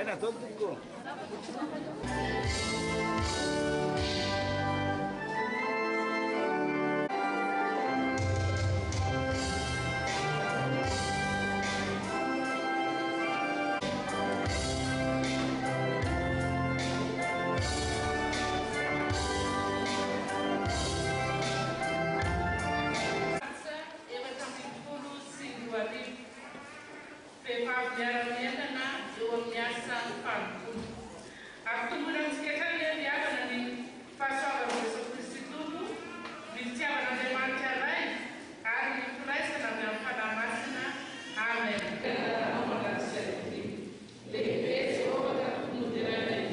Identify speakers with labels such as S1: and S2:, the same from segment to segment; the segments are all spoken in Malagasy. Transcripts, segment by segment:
S1: na tompoko.
S2: Miaramientana eo amin'ny asa fanompoana. Ary tombona amintsika ny avana ny fahasoavana Jesosy Kristy Tompo, ny fitiavan'Andriamanitra iray ary ny firaisana avy amin'ny fanahy masina. Amen. Lehibe Jehovah ka tompony iray.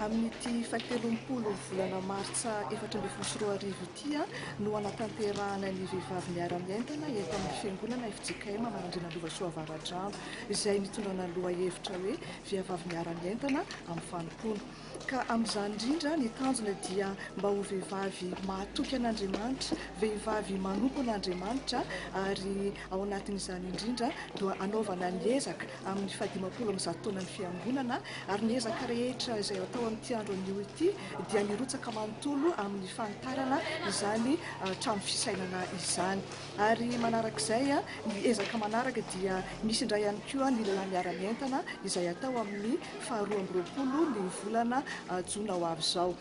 S3: Amin'ity fahatelompolo volana martsa 2024 ity no anatanterahana ny vehivavy miara-mientana eto amin'ny fiangonana FJKM Marandrana Lovasoavaradrano izay mitondra aloha hevitra hoe vehivavy miara-mientana amin'ny fanompoana. Ka amin'izany indrindra ny tanjona dia mba ho vehivavy mahatoky an'Andriamanitra, vehivavy manompo an'Andriamanitra ary ao anatin'izany indrindra dia anaovana ny ezaka amin'ny 17 taonan'ny fiangonana ary ny ezaka rehetra izay atao amin'ity andro anio ity dia mirotsaka manontolo amin'ny fanitarana izany trano fisainana izany. Ary manarak'izay ny ezaka manaraka dia misy indray ihany koa ny lehilahy miara-mientana izay atao amin'ny 12 ny volana Jona ho avy izao.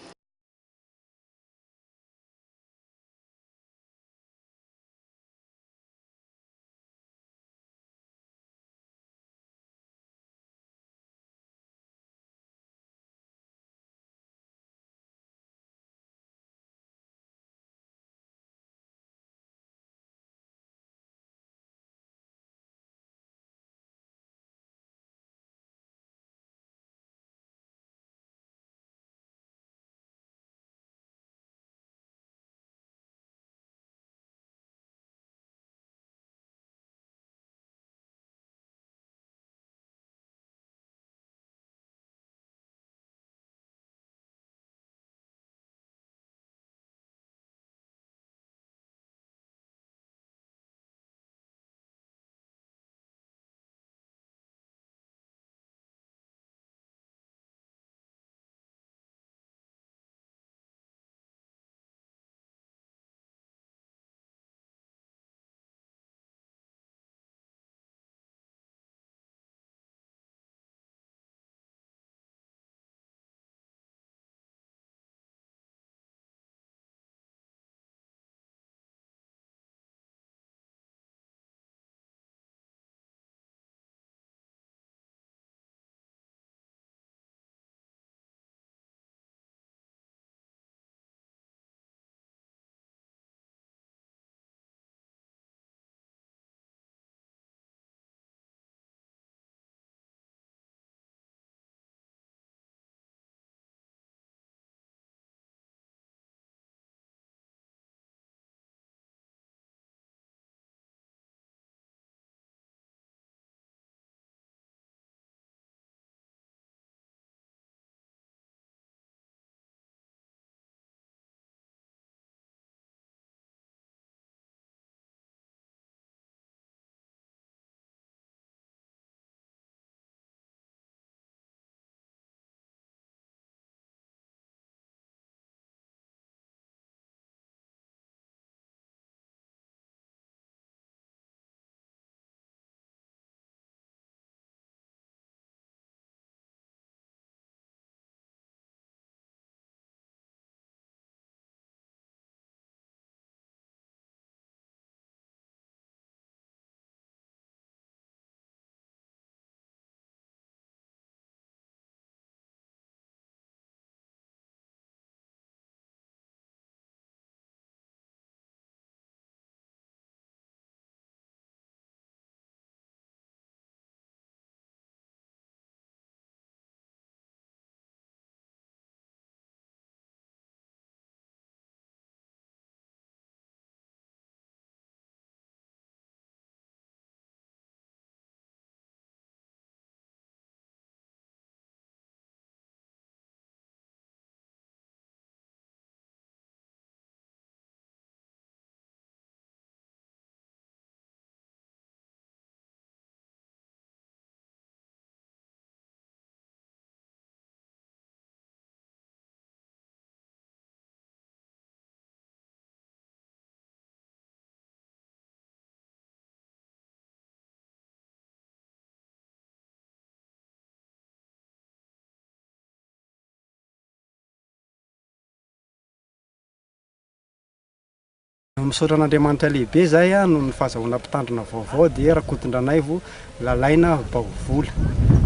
S1: misaotra an'Andriamanitra lehibe zay no ny fahazahoana mpitandrina vaovao dia Rakotondranay vo Lalaina Baovola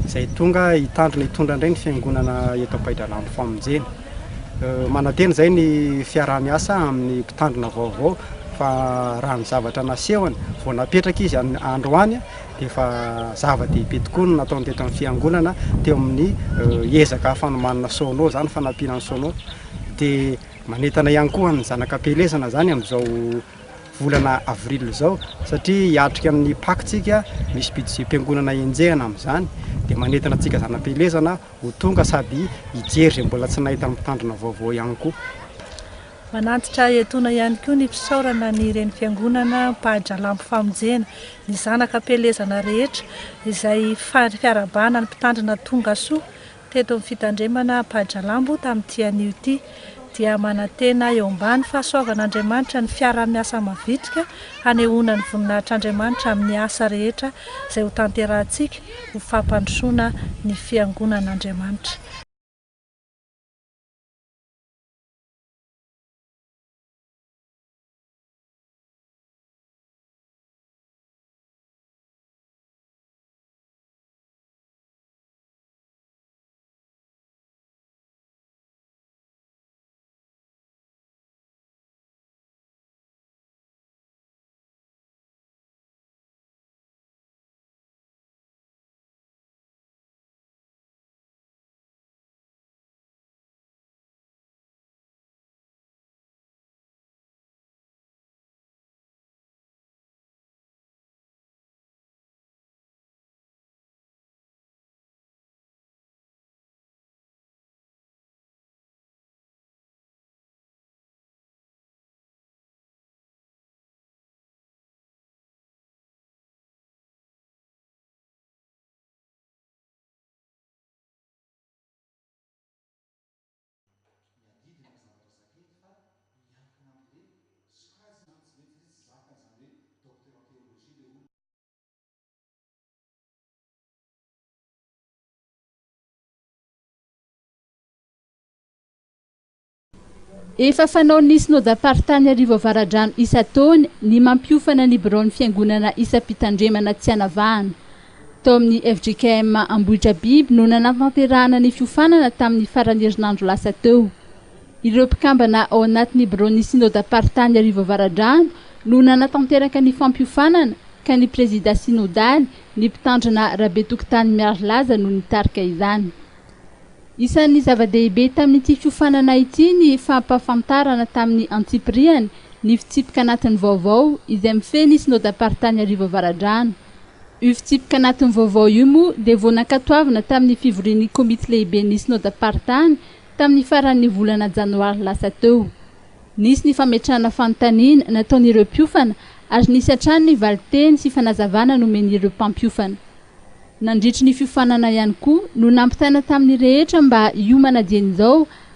S1: izay tonga hitandrina hitondra indray ny fiangonana eto Ampidralambo Famonjena. Manantena zay ny fiarah-miasa amin'ny mpitandrina vaovao fa raha ny zavatra nasehony vao napetraka izy androany dia fa zava-dehibe tokoa no nataony teto amin'ny fiangonana teo amin'ny ezaka fanomanana sono zany fanampiana ny sono dia manentana ihany koa ny zanakam-pielezana zany amin'izao volana avril zao satria hiatrika amin'ny pakitsika misy budget mpiangonana enjehana amin'izany dia manentana antsika zanakam-pielezana ho tonga sady hijery izay mbola tsy nahita mitandrina vaovao ihany koa.
S4: Manantitra etona ihany koa ny fisaorana ny ireny fiangonana Mpahadralambo Famonjena ny zanakam-pielezana rehetra izay fiarabana ny mpitandrina tonga soa teto amin'ny fitandremana Mpahadralambo tamin'ity anio ity dia manantena eo ambany fahasoavan'Andriamanitra ny fiarah-miasa mavitrika hanehoana ny voninahitr'Andriamanitra amin'ny asa rehetra izay ho tanterahantsika ho fampandrosoana ny fiangonan'Andriamanitra.
S5: Efa fanaon'ny synodam-paritany Arivo Avaradrano isan-taona ny mampiofana ny biron'ny fiangonana isam-pitandremana Tsianavahana. Tao amin'ny FJKM Ambohitra Biby no nanatanterahana ny fiofanana tamin'ny faran'ny herinandro lasa teo. Ireo mpikambana ao anatin'ny biron'ny synodam-paritany Arivo Avaradrano no nanatanteraka ny fampiofanana ka ny prezida sinodaly ny mpitandrina Rabe Tokotany Miarolaza no nitarika izany. Isan'ny zava-dehibe tamin'ity fiofanana ity ny fampafantarana tamin'ny antsipriany ny fitsipika anatin'ny vaovao izay mifehy synodam-paritany Arivo Avaradrano. Io fitsipika anatin'ny vaovao io moa dia vao nankatoavana tamin'ny fivorian'ny komity lehibe ny synodam-paritany tamin'ny faran'ny volana janoary lasa teo. Nisy ny fametrahana fanontaniana nataon'ireo mpiofana ary nisy hatrany ny valiteny sy fanazavana nomen'ireo mpampiofana. Nandritry ny fiofanana ihany koa no nampitaina tamin'ny rehetra mba hiomana dieny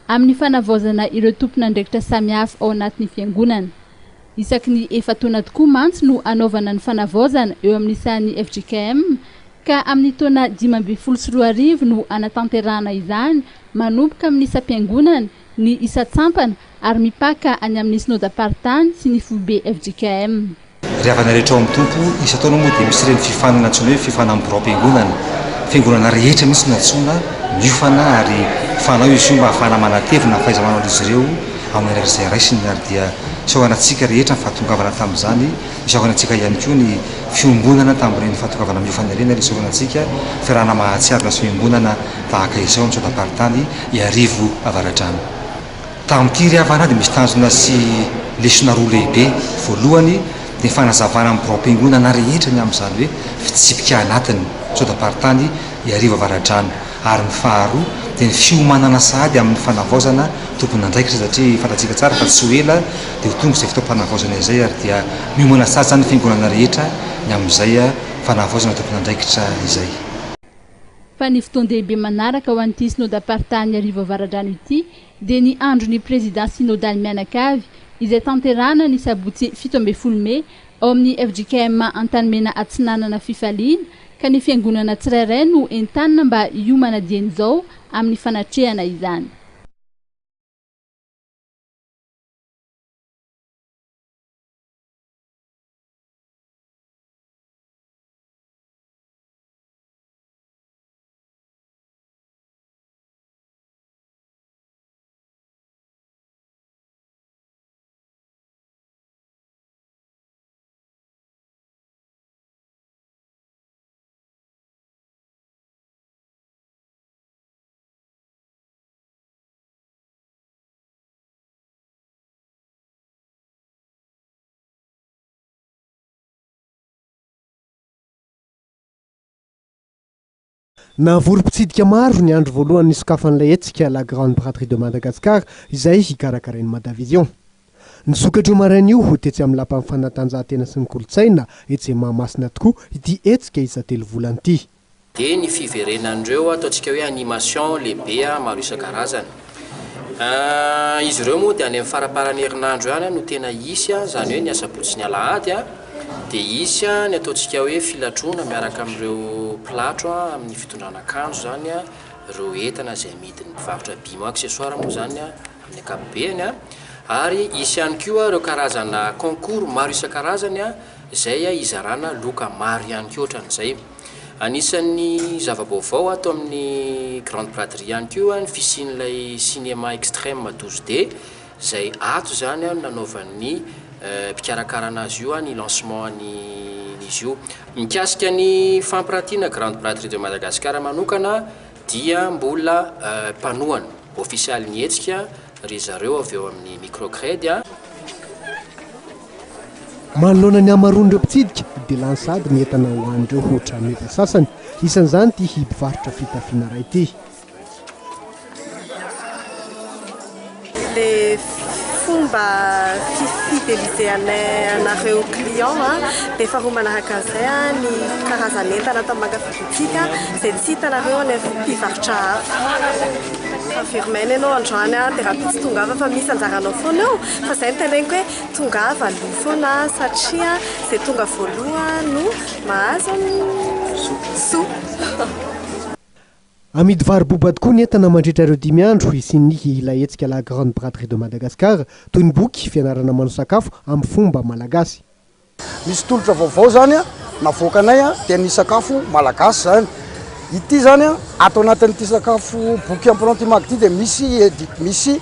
S5: amin'ny fanavaozana ireo tompon'andraikitra samihafa ao anatin'ny fiangonana. Isaky ny efa-taona tokoa mantsy no anaovana ny fanavaozana eo amin'ny sahan'ny FJKM ka amin'ny taona 2024 no anatanterahana izany manomboka amin'ny isa-piangonana ny isa-tsampana ary mipaka any amin'ny synodam-paritany sy ny foibe FJKM.
S6: Riavana rehetra ao amin'ny tompo isa-taona moa dia misy ireny fifanana antsoina hoe fifanam-borao-piangonana. Fiangonana rehetra mihitsy natsoina miofana ary fanao izy io mba ahafahana manatevina fahaiza-manao izy ireo amin'ny arak'izay raisiny ary dia isaoanantsika rehetra ny fahatongavana tamin'izany, isaoanantsika ihany koa ny fiombonana tamin'ireny fahatongavana miofana ireny ary isaoanantsika fiarahana mahatsiarina sy fiombonana tahaka izao amin'ny synodam-paritany Arivo Avaradrano. Tamin'ity riavana dia misy tanjona sy lesona roa lehibe. Voalohany dia fanazavana amin'ny birao-piangonana rehetra ny amin'izany hoe fitsipika anatiny synodam-paritany Arivo Avaradrano. Ary ny faharoa dia ny fiomanana sahady amin'ny fanavaozana tompon'andraikitra satria fantatsika tsara fa tsy ho ela dia ho tonga izay fotoam-panavaozana izay ary dia miomana sahady zany fiangonana rehetra ny amin'izay fanavaozana tompon'andraikitra izay.
S5: Fa ny fotoan-dehibe manaraka ho an'ity synodam-paritany Arivo Avaradrano ity dia ny andron'ny président synodaly mianakavy izay tanterahana ny sabotsy 17 Mey ao amin'ny FJKM Antanimena Atsinanana Fifaliana ka ny fiangonana tsirairay no entanina mba hiomana dieny izao amin'ny fanatrehana izany.
S7: navorom-pitsidika maro ny andro voalohany nisokafan'ilay etsika la grande braterie de Madagascar izay hikarakarain'ny Madavision. Nisokatra io maraina io tetsy amin'ny lapan'ny fanatanjahantena sy ny kolontsaina etsy Mahamasina tokoa ity etsika isa 3 volana ity.
S8: Dia ny fiverenandreo ataontsika hoe animation lehibe maro isan-karazany. Izy ireo moa dia any amin'ny faraparan'ny herinandro ihany no tena isy zany hoe ny asabotsy ny alahady dia isy ny ataontsika hoe filatroana miaraka amin'ireo mpilatro amin'ny fitondrana akanjo zany ireo entana izay amidin'ny mpivarotra bimo accessoire moa zany amin'ny ankapobeny ary isy ihany koa ireo karazana concours maro isan-karazany izay izarana loka maro ihany koa ohatran'izay. Anisan'ny zava-baovao atao amin'ny grande braterie ihany koa ny fisian'ilay cinéma extrême 12D izay ato zany nanaovan'ny mpikarakarana azy io ny lancement n'izy io. Mikasika ny fampiratiana grande braterie de Madagascar manokana dia mbola mpanohana ofisialy ny hetsika ry zareo avy eo amin'ny microcrédit.
S7: Manoloana ny amaroan'ireo mpitsidika dia lansady ny entana ho an'ireo ohatra meva sasany isan'izany ty hipivarotra fitafiana iray ity.
S9: Le fomba fideliseanay anareo client dia faharoa manaraka an'izay ny karazan'entana atao magafibotsika izay tsy hitanareo any mpivarotra hafa. Afirmaina ianao androany dia raha tsy tonga ava fa misy anjaranao foana eo fa izay no teneniko hoe tonga ava aloha foana satria izay tonga voaloha no mahazo soa.
S7: Amidy vary-boba tokoa ny entana mandritra ireo 5 andro isiany ilay hetsika la grande braterie de Madagascar toy ny boky fianarana manao sakafo amin'ny fomba malagasy.
S10: Misy tolotra vaovao zany navoaka anay dia ny sakafo malagasy zany. Ity zany atao anatin'ity sakafo boky emprunté mag ity dia misy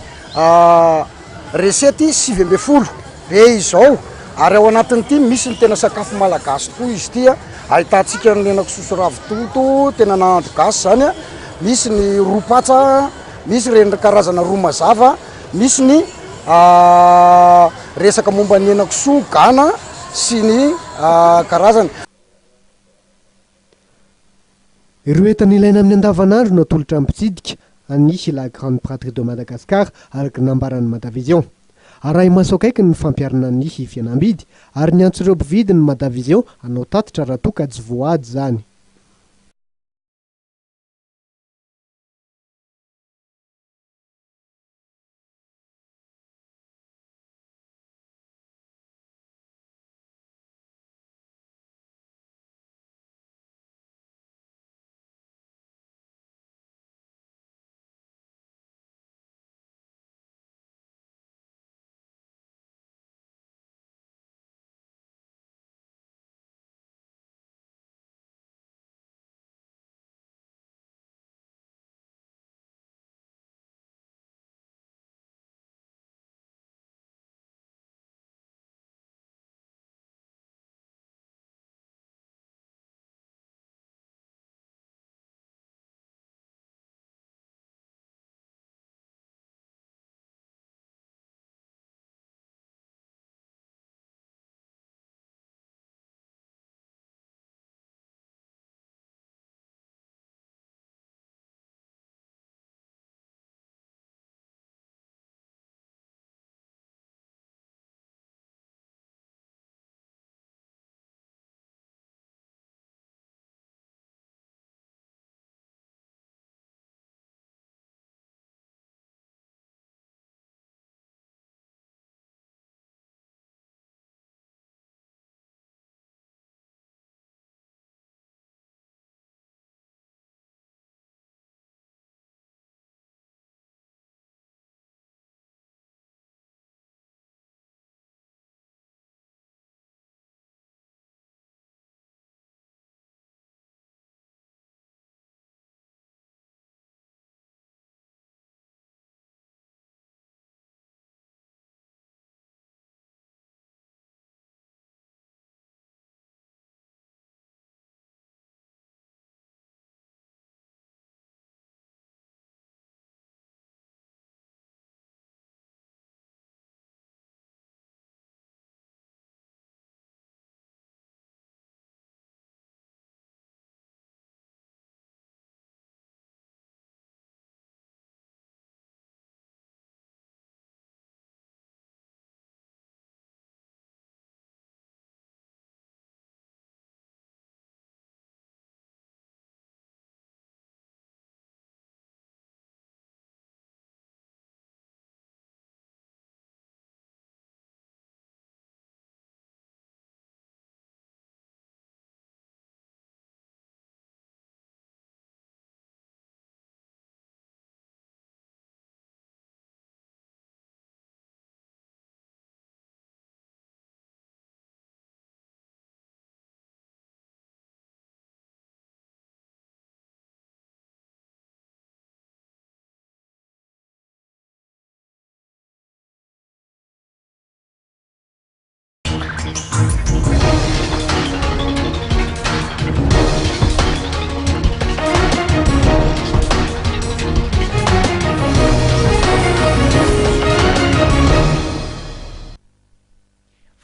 S10: resety 7 be izao ary ao anatin'ity misy ny tena sakafo malagasy tokoa izy ity ahitantsika ny henakisoso ravitoto tena nahandro gasy zany misy ny ropatsa, misy reny karazana ro mazava, misy ny resaka momba ny henakisoa gana sy ny karazany.
S7: Ireo entana ilaina amin'ny andavanandro no atolotra amin'ny mpitsidika anisy la grande braterie de Madagascar araka nambaran'ny Madavision. Arahy maso akaiky ny fampiarana ny fianambidy ary ny antso ireo mpividy ny Madavision anao tatitra raha toa ka tsy voady zany.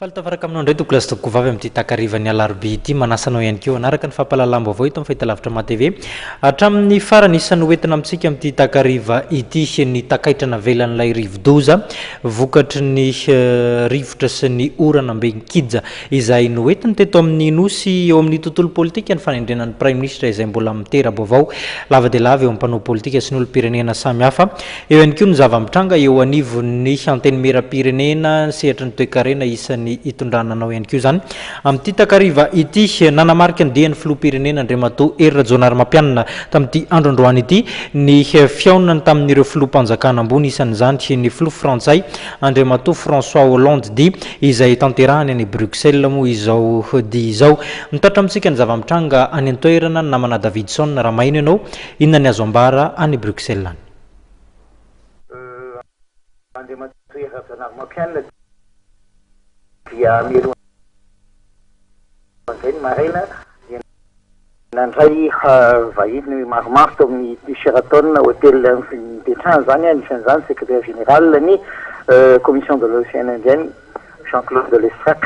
S11: Falitafaraka aminao ndray toko lasitoko vavy amin'ity takarivany alarobia ity manasanao ihany keo anaraka ny fampalalam-baovao ito amin'ny fahitalavitra matv hatramin'ny farany isan'ny hoentina amintsika amin'ity takariva ity ny takaitrana velan'ilay rivodoza vokatry ny rivotra sy ny orana mbenkija izay noentiny teto amin'ny nosy eo amin'ny tontolo politika ny fanendrenan'ny prime ministre izay mbola mitera-baovao lava dia lava eo amin'ny mpanao politika sy ny olo-pirenena samihafa eo ihany koa ny zava-mitranga eo anivon'ny anteny mera-pirenena sehatra ny toe-karena isan'ny itondrananao ihany koa zany amin'ity takariva ity nanamarika ny dian'ny filoha-pirenena Andriamatoa Hery Rajaonarimampianina tamin'ity andro androany ity ny fiaonany tamin'ireo filoha-mpanjakana ambony isan'izany ny filoha frantsay Andriamatoa François Hollande dia izay tanterahany any Bruxelles moa izao dia izao mitatra amintsika ny zava-mitranga any an-toerana namana Davidson raha mahino ianao inona ny azo ambara any Bruxelles any.
S12: Andriamatoa Hery Rajaonarimampianina dia mialohan'izay ny maraina nandray vahiny maromaro tao amin'ny Sheraton hôtel nipetrahany zany anisan'izany secrétaire général ny commission de l'Océan Indien Jean-Claude Lesac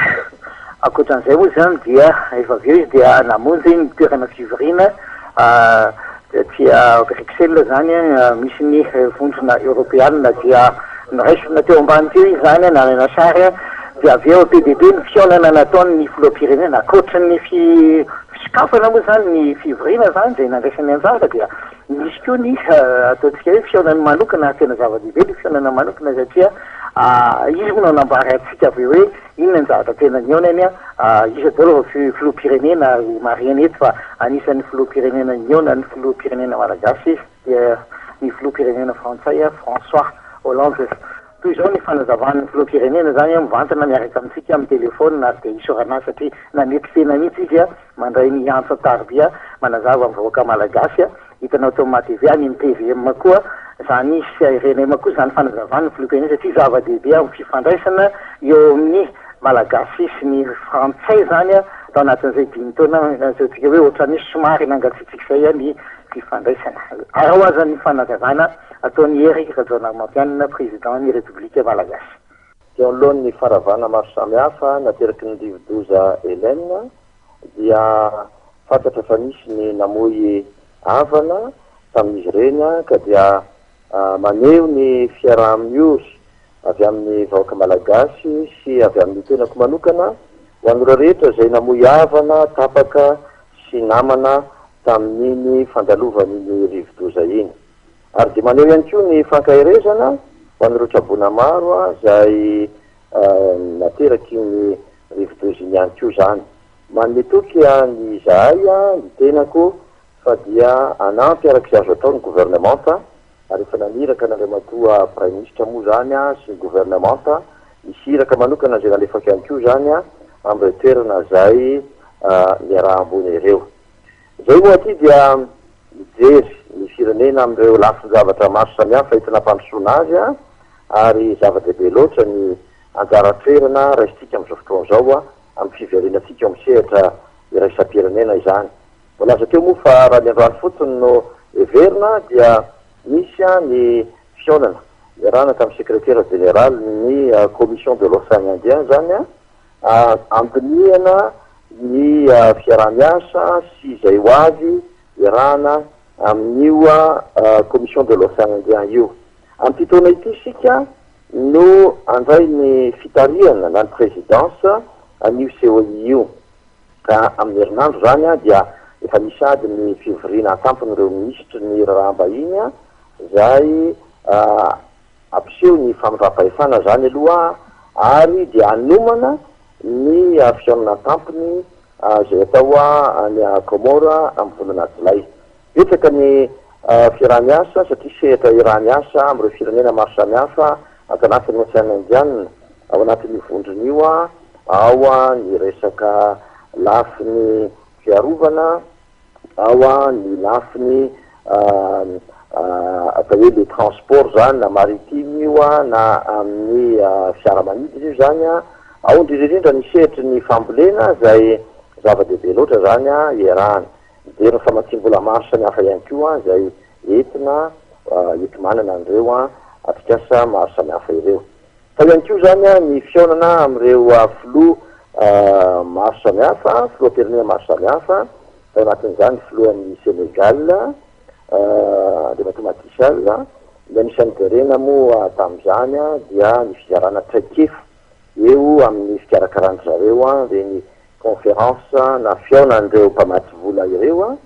S12: ankoatran'izay moa zany dia efa avy eo izy dia namonjy ny toerana fivoriana tia Bruxelles zany misy ny vondrona européenne dia niraisina teo ambany teo izy zany nanana sary dia avy eo PDB ny fiaonana nataony ny filoha-pirenena ankoatran'ny fisikafana moa zany ny fivoriana zany izay nandraisany anjara dia misy koa ny ataontsika hoe fiaonany manokana tena zava-dehibe ny fiaonana manokana satria izy moa nanambara atsika avy eo hoe inona ny zavatra tena niaonany izy daholo filoha-pirenena mariana eto fa anisan'ny filoha-pirenena niaona ny filoha-pirenena malagasy izy dia ny filoha-pirenena frantsay François Hollande toy izao ny fanazavany filoha-pirenena zany mivantana miaraka amintsika amin'ny telefôny na dia isorana satria namety tena mihitsy izy mandray ny antsa tarbia manazava amin'ny vahoaka malagasy hitanao tao matv any TVM koa zany RNM koa zany fanazavany filoha-pirenena satria zava-dehibe amin'ny fifandraisana eo amin'ny malagasy sy ny frantsay zany tao anatin'izay dimy taona zatsika hoe ohatran'ny somary nangatsitsika izay ny fifandraisana ary ho azany fanazavana ataony Hery Rajaonarimampianina président ny République Malagasy.
S13: Eo alohan'ny faravana maro samihafa nateraky ny rivodoza Hélène dia fantatra fa misy ny namoy havana tamin'izy ireny ka dia maneho ny fiaraha-miosy avy amin'ny vahoaka malagasy sy avy amin'ny tenako manokana ho an'ireo rehetra izay namoy havana tapaka sy namana tamin'iny fandalovany rivodoza iny. Ary dia maneho ihany koa ny fankahirezana ho an'ireo trabona maro izay nateraky ny rivodoza iny ihany koa zany. Manetoky ny izahay ny tenako fa dia anampy arak'izay azo atao ny gouvernementa ary efa naniraka n'Andriamatoa prime ministre moa zany sy ny gouvernementa isiraka manokana izay nalefaka ihany koa zany amin'ireo toerana izay miaraha ambony ireo. Zay moa aty dia mijery ny firenena amin'ireo lafin-javatra maro samihafa entina hampandrosoana azy ary zava-dehibe loatra ny anjara toerana raisitsika amin'izao fotoana izao amin'ny fiverenatsika amin'ny sehatra iraisam-pirenena izany. Mbola teo moa fa raha ny androany fotsiny no heverina dia misy ny fiaonana miarahana tamin'ny secrétaire général ny commission de l'Océan Indien zany ampinihana ny fiaraha-miasa sy izay ho avy iarahana amin'io commission de l'Océan Indien io. Amin'ity taona ity isika no andray ny fitariana na ny présidence an'io COI io ka amin'ny herinandro zany dia efa misy ady ny fivoriana atampony ireo ministre ny raramba iny izay ampiseho ny famindram-pahefana zany aloha ary dia anomana ny fiaonana tampony izay atao any Komora amin'ny volana Jolay. Betsaka ny fiaraha-miasa satria sehatra iaraha-miasa amin'ireo firenena maro samihafa ato anatin'ny Océan Indien ao anatin'ny vondrony io ao ny resaka lafiny fiarovana ao ny lafiny atao hoe le transport zany na maritime io na amin'ny fiaramanidina io zany ao indrindrindra ny sehatry ny fambolena izay zava-dehibe loatra zany iarahana dia ny famatsim-bola maro samihafa ihany koa izay entina enti-manana an'ireo atrikasa maro samihafa ireo. fa ihany ko zany a ny fionana amin'ireo filoha maro samihafa filoam-pirenena maro samihafa fa anatin'izany filohan'ny Senegal de matematisal de anisan'ny terena moa tamin'izany a dia ny fizarana traikefa eo amin'ny fikarakarany zareo a reny conférence na fionan'ireo mpamaty vola ireo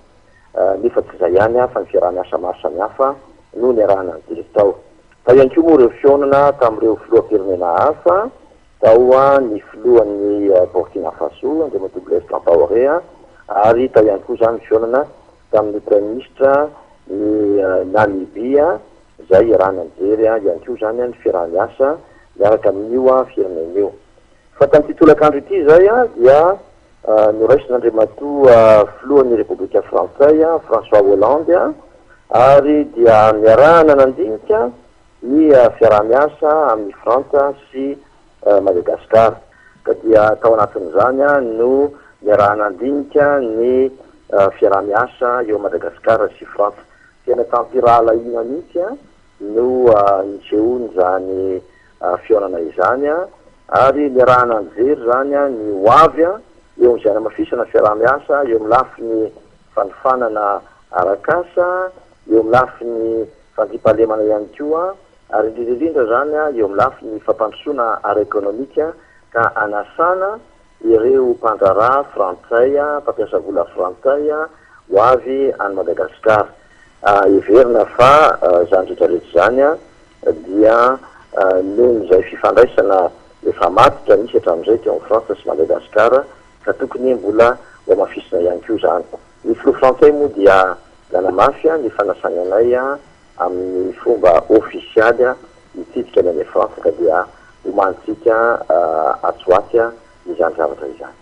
S13: a nefa tsy izay ihany a fa ny fiarah-miasa maro samihafa no ny arahana an'izay tao fa ihany koa moa ireo fionana tamin'ireo filoam-pirenena hafa tao a ny filohan'ny Burkina Faso de Double Compaoré ary tao ihany koa zany fionana tamin'ny premier ministre ny Namibia izay arahana anjery ihany koa zany ny fiarah-miasa miaraka amin'io firenena io fa tamin'ity tolakandro ity zay dia noraisin'Andriamatoa filohan'ny Repoblika Frantsay François Hollande ary dia niarahana nandinika ny fiarah-miasa amin'ny Frantsa sy Madagasikara ka dia tao anatin'izany no niarahana nandinika ny fiarah-miasa eo Madagasikara sy Frantsa tena tampirala ina mihitsy no nisehony zany fionana izany ary niarahana anjery zany ny hoavy eo amin'izay namafisana fiarah-miasa eo amin'ny lafiny fanifanana arakasa eo amin'ny lafiny fantipalemana ihany koa ary indrindrindrindra zany eo amin'ny lafiny fampandrosoana ara-ekonomika ka anasana ireo mpandrarà frantsay mpampiasa vola frantsay ho avy any Madagasikara everina fa zany rehetrarehetra zany dia noho izay fifandraisana efa matitra misy hatramin'izay teo amin'ny Frantsa sy Madagasikara ka tokony mbola ho mafisina ihany koa zany ny filoha frantsay moa dia nanamafy ny fanasananay amin'ny fomba ofisialy mitsidika ny any Frantsa ka dia homanitsika atsoaty izany zavatra izany.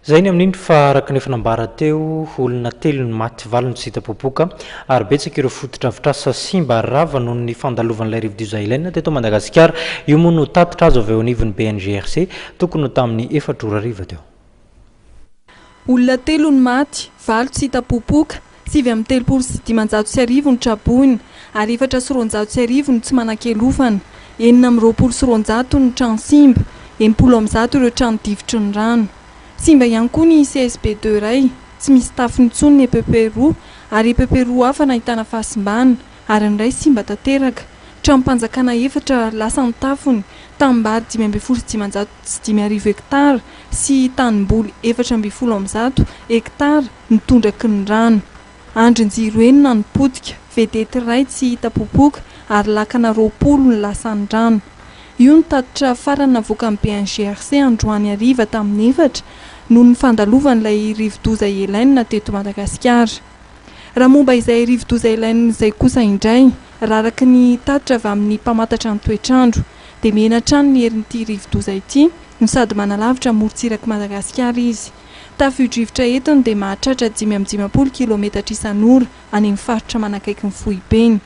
S11: Zay ny amin'iny fa araka ny fanambara teo olona telo ny maty valony tsy hita popoka ary betsaka ireo fototra-vitrasa simba rava noho ny fandalovan'ilay rivodio izay ilaina teto Madagasikara io moa no tatitra azo avy eo anivon'ny BNGRC tokony ho tamin'ny 4 ora hariva teo.
S14: Olona telo ny maty, valo tsy hita popoka, 7,350 ny traboiny ary 4,900 ny tsy manan-kelofana, 9,20 ny trano simba, 80 ireo trano divitry ny rano. Simba ihany koa ny CSB2 iray, tsy misy tafony intsony ny EPP roa ary EPP roa hafa nahitana fahasimbana ary ny iray simba tanteraka. Trano-mpanjakana 4 lasa ny tafony, tanimbary 5,905 hektara sy tanimboly 4,100 hektara nitondraky ny rano. Andrin-jiro enina ny potika, vedety iray tsy hita popoka ary lakana 20 ny lasan'ny rano. Io ny tatitra farany navoaka amin'ny BNGRC androany hariva tamin'ny 4 noho ny fandalovan'ilay rivodoza ilaina teto Madagasikara. Raha momba izay rivodoza ilaina izay kosa indray, raha araka ny tatitra avy amin'ny mpamantatra ny toetrandro, dia mihena trano ny herin'ity rivodoza ity, no sady manalavitra morontsiraka Madagasikara izy. Tafio-drivotra etiny dia mahatratra 5,50 kilometatra isan'ora any amin'ny faritra manakaiky ny Fohibeny.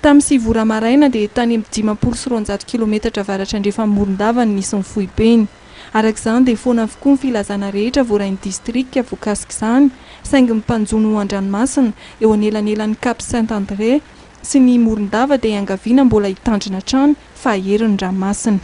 S14: Tamin'ny sivora maraina dia tany amin'ny 5,900 kilometatra avaratra andrefa Morondava ny nisy ny Fohibeny. Arak'izany dia foana avokoa ny filazana rehetra voarain'ny distrika voakasika izany saingy mimpanjono an-dranomasina eo anelanelan'ny Cap Saint-André sy ny Morondava dia angaviana mbola hitandrina trano fa aherin'ny ranomasina.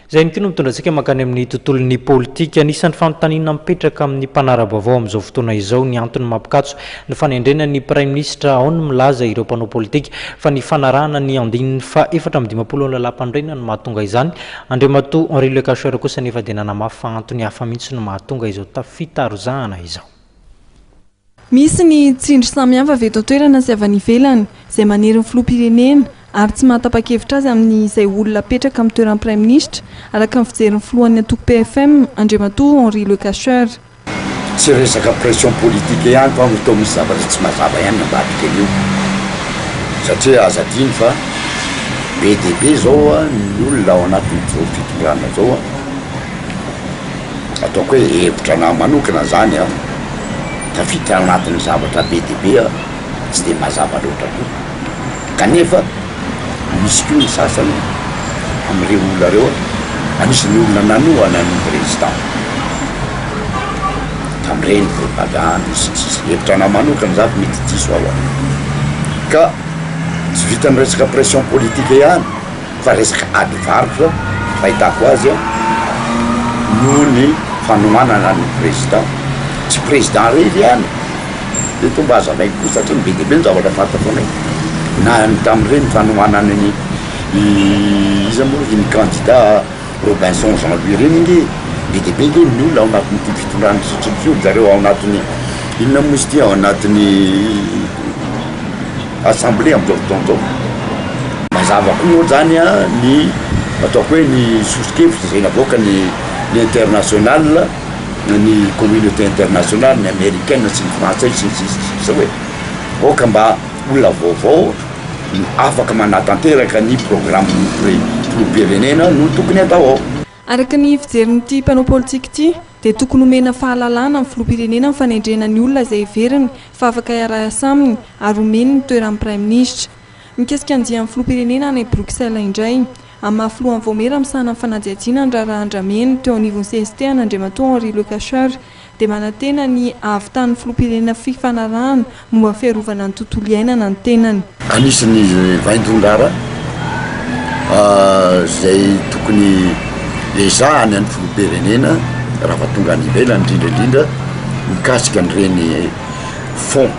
S11: Zay ny kino mitondrantsika makany amin'ny tontolon'ny politika anisan'ny fanontaniana mipetraka amin'ny mpanara-baovao amin'izao fotoana izao ny antony mampikatso ny fanendrena ny prime ministre ao ny milaza ireo mpanao politika fa ny fanarahana ny andininy fa 420 lalam-pandrena no mahatonga izany. Andriamatoa Henri Lecacheur kosa nefa dia nanamafy fa antony hafa mihitsy no mahatonga izao tafitarozahana izao.
S14: Misy ny tsindry samihafa avy eto an-toerana sy avy any ivelany izay manery ny filoham-pirenena ary tsy mahatapa-kevitra azy amin'izay olona petraka amin'ny toeran'ny prime ministre araka ny fijerin'ny filohan'ny antoko PFM Andriamatoa Henri Lecacheur.
S15: Tsy resaka pression politique ihany fa atao misy zavatra tsy mazava ihany nambadika io satria azadiny fa be dia be zao ny olona ao anatin'izao fitondrana zao ataoko hoe hevitra anahy manokana zany tafita anatin'ny zavatra be dia be tsy dia mazava loatra koa kanefa misy koa ny sasany amin'ireo olona reo anisan'ny olona nanohana ny président tamin'ireny propagande sy hevitra anahy manokana zavy mety diso ao ka tsy vita ny resaka pression politique ihany fa resaka ady varotra fahitako azy noho ny fanomanana ny président tsy président rery ihany dia tomba aza maiko koa satria be dia be ny zavatra fanta foana na tamin'ireny fanomanana ny izy moa ny candidat Robinson Jean-Louis reny nge be dia be nge ny olona ao anatin'ity fitondrana sotrotro zareo ao anatin'ny inona mozy ty ao anatin'ny assemblée amin'izao fotoan'izao mazava koa moa zany ny ataoko hoe ny sosikevitra izay navoaka ny international ny communauté internationale ny américaine sy ny français sy ny hoe oka mba olona vaovao afaka manatanteraka ny programme filoham-pirenena no tokony atao ao.
S14: Araka ny fijerin'ity mpanao politika ity dia tokony omena fahalalana amin'ny filoham-pirenena amin'ny fanendrena ny olona izay heveriny fa afaka hiara-miasa aminy ary omeny ny toeran'ny prime ministre. Mikasika andian'ny filoham-pirenena any Bruxelles indray amin'ny mahafilohan'ny Vaomera misahana amin'ny fanadihadiana ny raharaha Andrameny teo anivon'ny CST Andriamatoa Henri Lecacheur dia manantena ny ahavitany filoham-pirenena fifanarahana momba fiarovana ny tontolo iainana ny tenany.
S15: Anisan'ny vain-dohan-draharaha izay tokony ezahany any filoham-pirenena raha fa tonga any ivelany indrindraindrindra mikasika an'ireny fond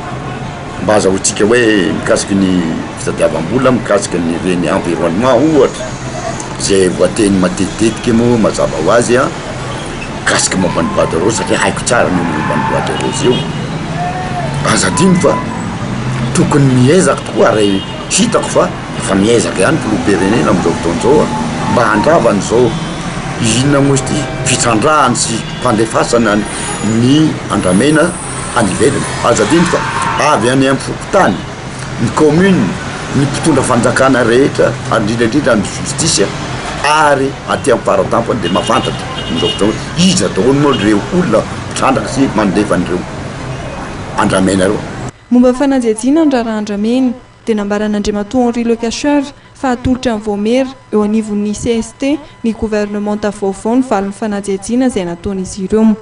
S15: mba azahoantsika hoe mikasika ny fitadiavam-bola mikasika ny reny environnement ohatra zay voateny matetitetika moa mazava ho azy mikasika momba ny bois de rose satria haiko tsara ny momba ny bois de rose io azadiny fa tokony miezaka tokoa ary hitako fa efa miezaka ihany filoham-pirenena am'izao fotoan'izao mba handravany zao inona moa ty fitrandrahany sy mpandefasana ny andramena anivelany azadiny fa avy any amin'ny fokotany ny commune ny mpitondra fanjakana rehetra indrindrandrindra ny justisy ary aty amin'ny faratampony dia mafantatra am'izao fotoana iza daholo moa reo olona mpitrandaka sy mandefan'ireo andramena reo.
S14: Momba fanajejiana ny raharaha andrameny dia nambaran'Andriamatoa Henri Le Cacheur fa atolotra amin'ny Vaomera eo anivon'ny CST ny gouvernement vaovao ny valiny fanajejiana izay nataon'izy ireo.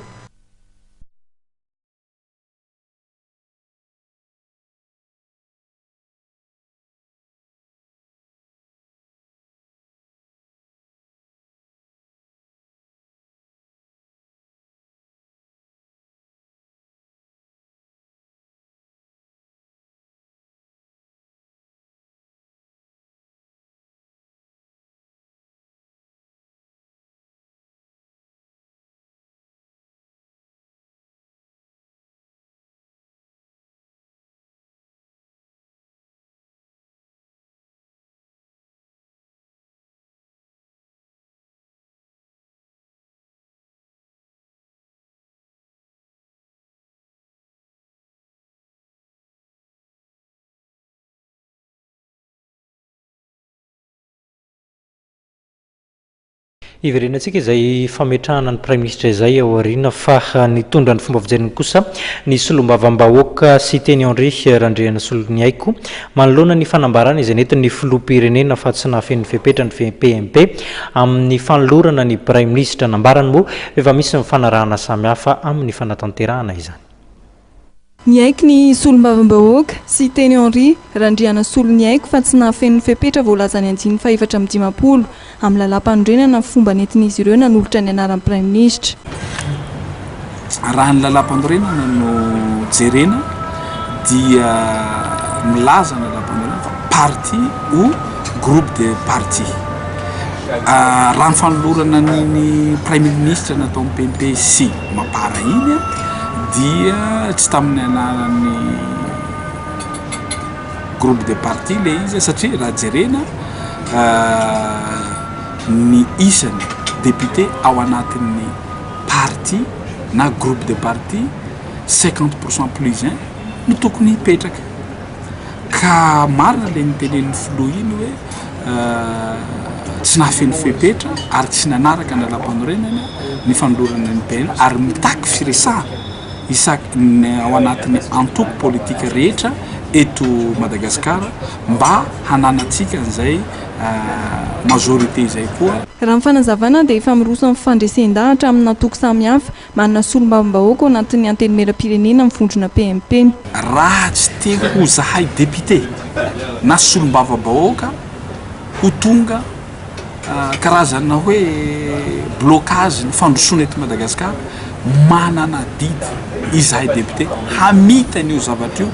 S11: Iverenantsika izay fametrahana ny prime ministre izay ao aoriana fa nitondra ny fomba fijeriny kosa ny solombavam-bahoaka sy teny Henri Randriana Soloniaiko manoloana ny fanambarana izay nentin'ny filoham-pirenena fa tsy nahafen'ny fepetra ny PMP amin'ny fanolorana ny prime ministre nambarany moa efa misy mifanarahana samihafa amin'ny fanatanterahana izany.
S14: Niaiky ny solombavam-bahoaka sy teny Henri Randriana Soloniaiko fa tsy nahafen'ny fepetra voalazany anjiny fa 450 amin'ny lalam-panorenana fomba nentin'izy ireo nanolotra ny anaran'ny prime ministre.
S16: Raha ny lalam-panorenana no jerena dia milaza ny lalam-panorenana fa parti ou groupe de parti. Raha ny fanolorana ny prime ministre natao PMP sy mapara iny dia tsy tamin'ny anaran'ny groupe de parti le izy satria raha jerena ny isany député ao anatin'ny parti na groupe de parti 50% plus 1 no tokony hipetraka ka marina le nitenen'ny filoha iny hoe tsy nahafen'ny fepetra ary tsy nanaraka ny lalam-panorenana ny fanolorana ny PN ary mitaky firesahana isaky ao anatin'ny antoko politika rehetra eto Madagasikara mba hananatsika an'izay majorité izay koa.
S14: Raha ny fanazavana dia efa miroso amin'ny fandresen-dahatra amin'ny antoko samihafa manana solombavam-bahoaka ao anatin'ny antenimieram-pirenena amin'ny vondrona PMP.
S16: Raha tsy te ho zahay député na solombavam-bahoaka ho tonga karazana hoe blocage ny fandrosoana eto Madagasikara manana didy izahay député hamita n'io zavatra io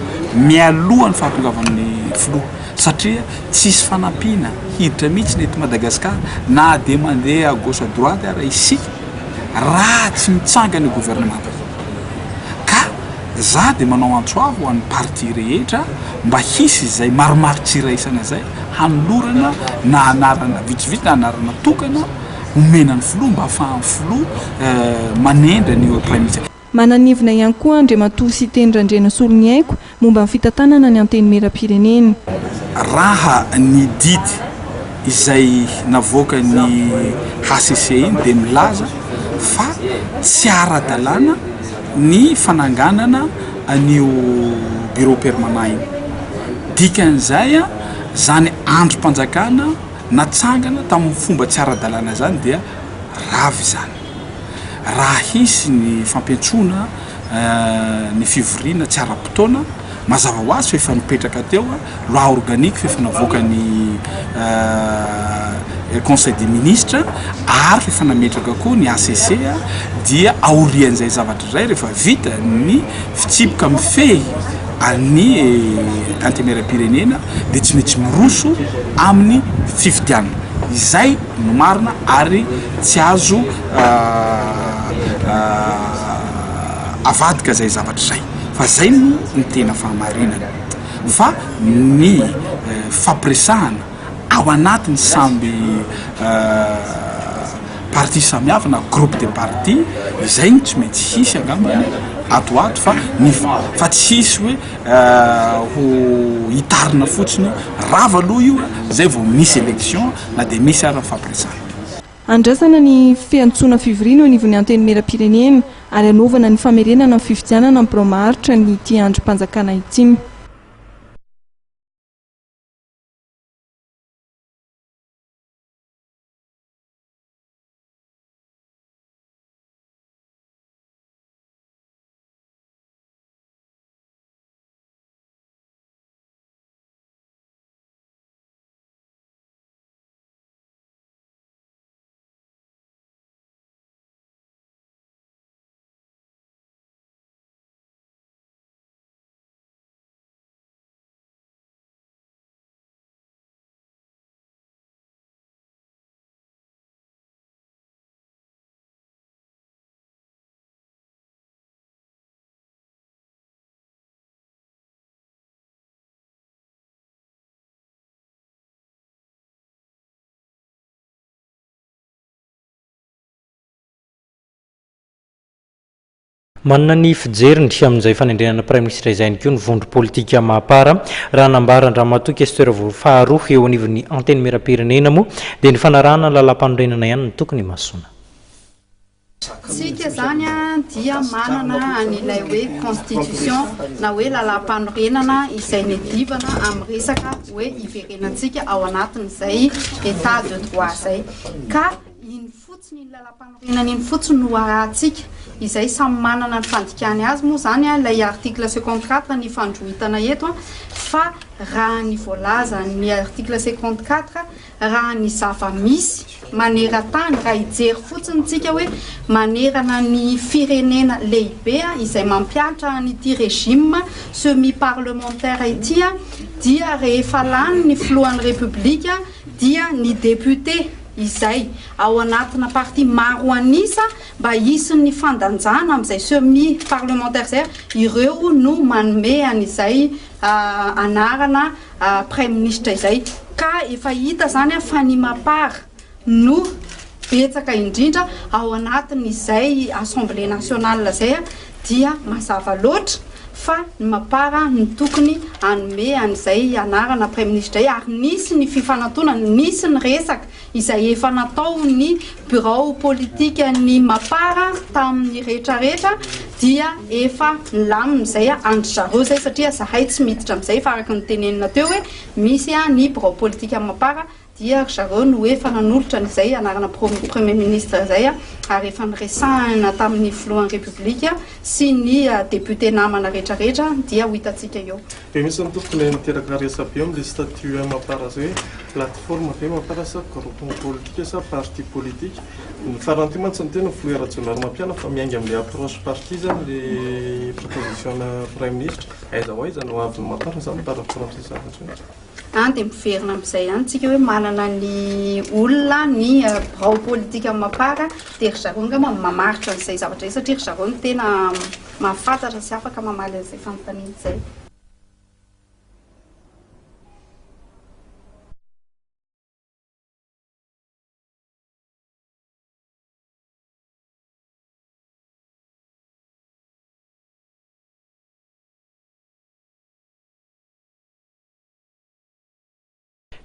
S16: mialohan'ny fahatongavan'ny filoha satria tsisy fanampiana hiditra mihitsy ny eto Madagasikara na dia mandeha à gauche à droite ary isika raha tsy mitsanga ny gouvernement ka za dia manao antsoavo ho an'ny parti rehetra mba hisy izay maromaro tsiraisana izay hanolorana na anarana vitsivitsy na anarana tokana omenan'ny filoha mba ahafahan'ny filoha manendra ny prime ministre.
S14: Mananivona ihany koa Andriamatoa sy teny Randriana Soloniaiko momba ny fitantanana ny antenimieram-pirenena.
S16: Raha ny didy izay navoaka ny HCC iny dia milaza fa tsy ara-dalàna ny fananganana an'io bureau permanent iny. Dikan'izay zany androm-panjakana natsangana tamin'ny fomba tsy ara-dalàna zany dia ravy zany. Raha hisy ny fampiantsoana ny fivoriana tsy ara-potoana mazava ho azy fa efa nipetraka teo loi organique fa efa navoaka ny conseil des ministres ary efa nametraka koa ny ACC dia aorian'izay zavatra izay rehefa vita ny fitsipika mifehy any antenimieram-pirenena dia tsy maintsy miroso amin'ny fifidianana izay no marina ary tsy azo avadika zay zavatra izay fa zay no ny tena fahamarinana fa ny fampiresahana ao anatiny samby parti samihafa na groupe de parti izay tsy maintsy hisy angambany atoato fa tsy hisy hoe ho hitarina fotsiny rava aloha io zay vao misy élection na dia misy ara fampiresahana.
S14: Andrasana ny fiantsoana fivirina eo anivon'ny anteny meram-pirenena ary anaovana ny famerenana ny fifidianana amin'ny bromaharitra ny ity androm-panjakana ity.
S11: manana ny fijeriny amin'izay fanendrenana prime ministre izay koa ny vondro politika mahapara raha nambara andramatoa questeur faharoa eo anivon'ny anteny meram-pirenena moa dia ny fanarahana lalam-panorenana ihany ny tokony masona.
S17: Tsika zany dia manana an'ilay hoe constitution na hoe lalam-panorenana izay nedivana amin'ny resaka hoe iverenantsika ao anatin'izay état de droit zay ka iny fotsiny lalam-panorenana iny fotsiny no arahantsika izay samy manana ny fandikany azy moa zany ilay article 54 ny fandrohitana eto fa raha ny voalaza ny article 54 raha ny zava-misy maneran-tany raha hijery fotsiny tsika hoe manerana ny firenena lehibe izay mampianatra nyity régime semi parlementaire ity dia rehefa lany ny filohan'ny république dia ny député izay ao anatina parti maro anisa mba isin'ny fandanjana amin'izay semi parlementaire zay ireo no manome an'izay anarana prime ministre izay ka efa hita zany fa ny mapara no betsaka indrindra ao anatin'izay assemblée nationale zay dia mazava loatra fa ny mapara ny tokony anome an'izay anarana prime ministre ary nisy ny fifanatona nisy ny resaka izay efa natao ny bureau politique ny mapara tamin'ny rehetrarehetra dia efa lamin'izay andry zareo zay satria zahay tsy miditra amin'izay fa araka ny tenenina teo hoe misy ny bureau politique mapara dia zareo no efa nanolotra n'izay anarana premier ministre zay ary efa niresahana tamin'ny filohan'ny république sy ny député namana rehetrarehetra dia ho hitantsika eo.
S18: Dia misy ny tokony niteraka resabe amin'ny statut mapara zay plateforme ve mapara sa groupe politique sa parti politique ny faranty mantsy ny tena flou rationnaire mampiana fa miainga amin'ilay approche parti zany le proposition na prime ministre aiza ho aiza no avy ny mapara zany par rapport amin'izay zavatra
S17: dia miverina amin'izay ihany tsika hoe manana ny olona ny bureau politique mapara dia ry zareo ngamba mamaritra an'izay zavatra izay satria ry zareo no tena mahafantatra sy afaka mamaly an'izay fanontaniana izay.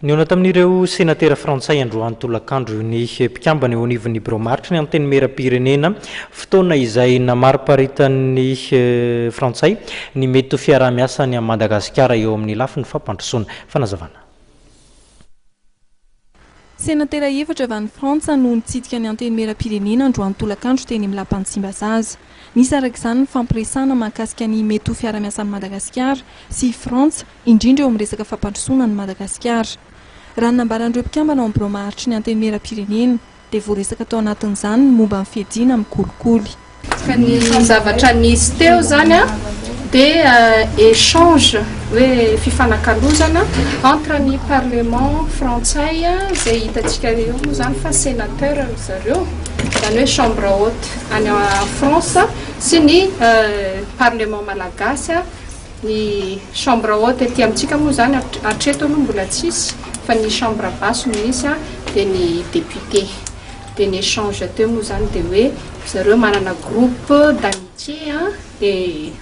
S11: Ny ona tamin'ireo sénateur frantsay Androany Tolakandro ny mpikambana eo anivon'ny bromaharitra ny anteny meram-pirenena fotoana izay namariparitany frantsay ny mety ho fiarah-miasany amin'ny Madagasikara eo amin'ny lafiny fampandrosoana fanazavana.
S14: Sénateur efatra avy any Frantsa no nitsidika ny anteny meram-pirenena Androany Tolakandro teny amin'ny lapan'ny zaza. Nisy arak'izany ny fampiresana mahakasika ny mety ho fiarah-miasa amin'ny Madagasikara sy Frantsa indrindra eo amin'ny resaka fampandrosoana ny Madagasikara. Raha nambaran'ireo mpikambana ao amin'ny bromaharitra ny anteny meram-pirenena dia voaresaka tao anatin'izany momba ny fiadiana amin'ny kolikoly.
S19: Ny zavatra nisy teo zany dia échange hoe fifanakalozana entre ny parlement frantsay zay hitantsika reo moa zany fa sénateur zareo zany hoe chambre haute any France sy ny parlement malagasy ny chambre haute aty amintsika moa zany hatreto aloha mbola tsisy fa ny chambre basse no misy dia ny député dia ny échange teo moa zany dia hoe zareo manana groupe d'amitié dia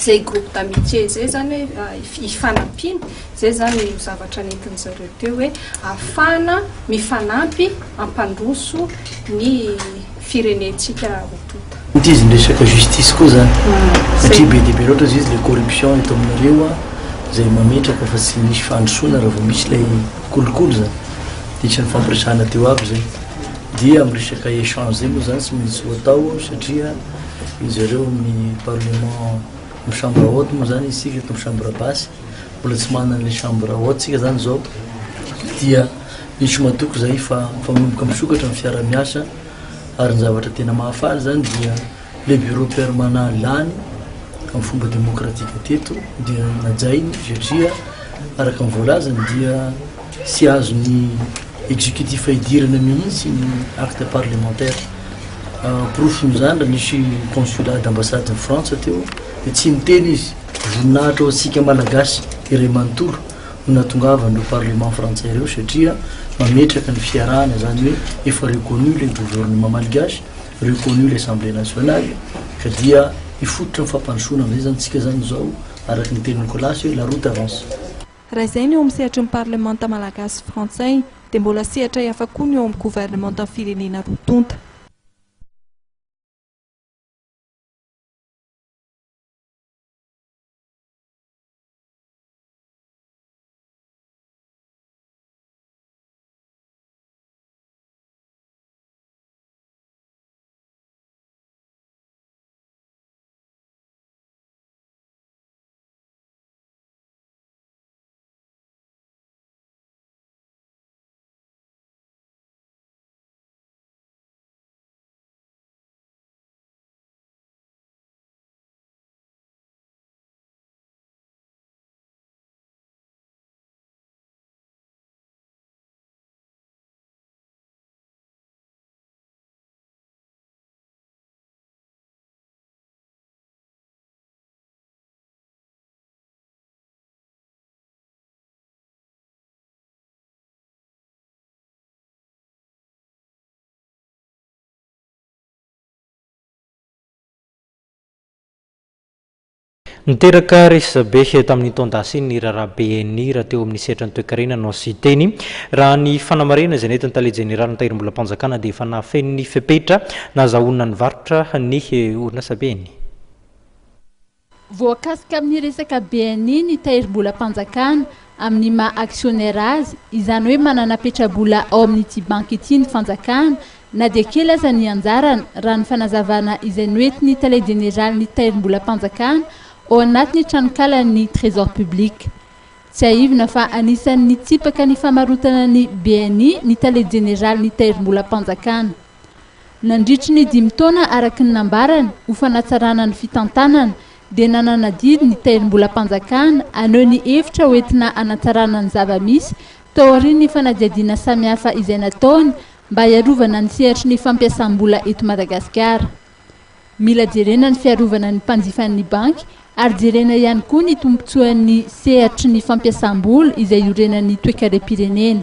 S19: zay groupe d'amitié zay zany hoe hifanampiana zay zany zavatra nentin' zareo teo hoe ahafana mifanampy ampandroso ny firenentsika hotota.
S20: Ity izy resaka justice koa zany satria be dia be loatra izy le corruption eto aminareo zay mametraka fa tsy misy fandrosoana raha vao misy lay kolokolo zany dia isan'ny fampiresahana teo aby zay dia amin'ny resaka échange zay moa zany tsy maintsy ho atao satria izy ireo ny parlement ny chambre haute moa zany isika eto amin'ny chambre basse mbola tsy manana le chambre haute sika zany zao dia misy matoko zay fa mifanomboka misokatra amin'ny fiara-miasa ary ny zavatra tena mahafaly zany dia le bureau permanent lany amin'ny fomba démocratique teto dia najainy satria araka ny voalazany dia sy azony exécutif idirana mihitsy ny acte parlementaire profiny zany raha nisy consulat d'ambassade de France teo dia tsy miteny izy voninahitra ao atsika malagasy iray manontolo no natongavan'ireo parlement français ireo satria mametraka ny fiarahana zany hoe efa reconnu le gouvernement malgasy reconnu l'assemblée nationale ka dia ifototra ny fampandrosoana amin'izay zany tsika zany zao araka ny teny Nicolas hoe la route avance.
S14: Raha izay ny eo amin'ny sehatry ny parlementa malagasy frantsay dia mbola sehatra hafa koa ny eo amin'ny gouvernementa firenena rotonta.
S11: niteraka resabe tamin'ny tondasy ny rarahaBNI raha teo amin'ny setra ny toekarena no sy teny raha ny fanamarena izay netiny tale général nitahirim-bola mpanjakana dia efa nafen'ny fepetra nazahoana ny varotra ny orinasa BNI.
S5: Voakasika amin'ny resaka BNI ny tahirim-bola mpanjakana amin'ny maha actionnaire azy izany hoe manana petrabola ao amin'ity banky ity ny fanjakana na dia kely aza ny anjarany raha ny fanazavana izay noentiny tale général ny tahirim-bola mpanjakana ao anatin'ny tranonkalan'ny trésor public. Tsy aivina fa anisan'ny tsipaka ny famarotana ny BNI ny tale général ny tahirim-bola mpanjakana. Nandritry ny 5 taona araky ny nambarany ho fanatsarana ny fitantanana dia nananadidy ny tahirim-bola mpanjakana aneo ny hevitra hoentina anatsarana ny zava-misy tao aorian'ny fanadiadiana samihafa izay nataony mba hiarovana ny sehatry ny fampiasam-bola eto Madagasikara. Mila jerena ny fiarovana ny mpanjifan'ny banky ary jerena ihany koa ny tombotsoan'ny sehatry ny fampiasam-bola izay iorenan'ny toe-karem-pirenena.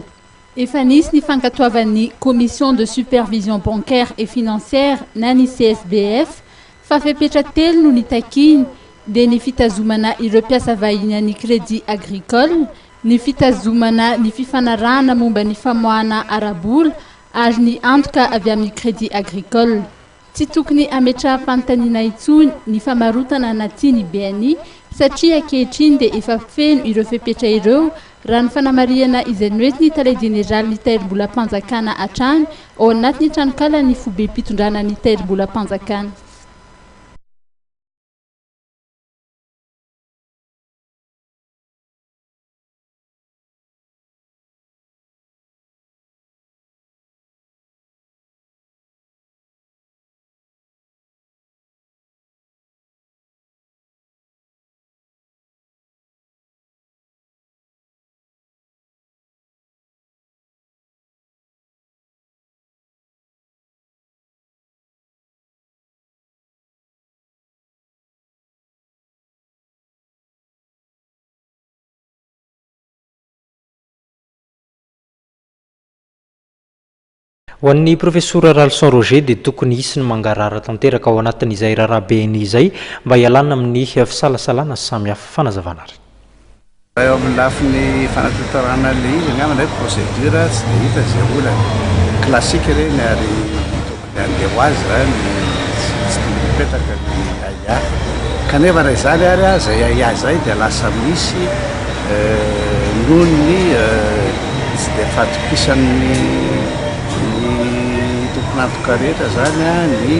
S5: Efa nisy ny fankatoavan'ny commission de supervision bancaire et financière na ny CSBF fa fepetra 3 no nitakiny dia ny fitazomana ireo mpiasa vahiny ny crédit agricole, ny fitazomana ny fifanarahana momba ny famoahana arabola ary ny antoka avy amin'ny crédit agricole. Tsy tokony ametraham-panontaniana intsony ny famarotana anaty ny BNI satria ankehitriny dia efa feno ireo fepetra ireo raha ny fanamariana izay noentiny tale général ny tahirim-bola mpanjakana hatrany ao anatin'ny tranonkalan'ny fobe-pitondrana ny tahirim-bola mpanjakana.
S11: ho an'ny professora Ralson Roger dia tokony isy ny mangarara tanteraka ao anatin'izay raharaha-BNI izay mba hialana amin'ny fisalasalana samihafa fanazavana ary
S21: eo amin'ny lafiny fanatanterahana le izy angamba ndraiky procédure tsy dia hita zay olana klasika reny ary tokony andeha ho azy zany tsy dia mipetraka ny aia kanefa raha izany ary a zay aia zay dia lasa misy noho ny tsy dia fatokisan'ny tokony antoka rehetra zany a ny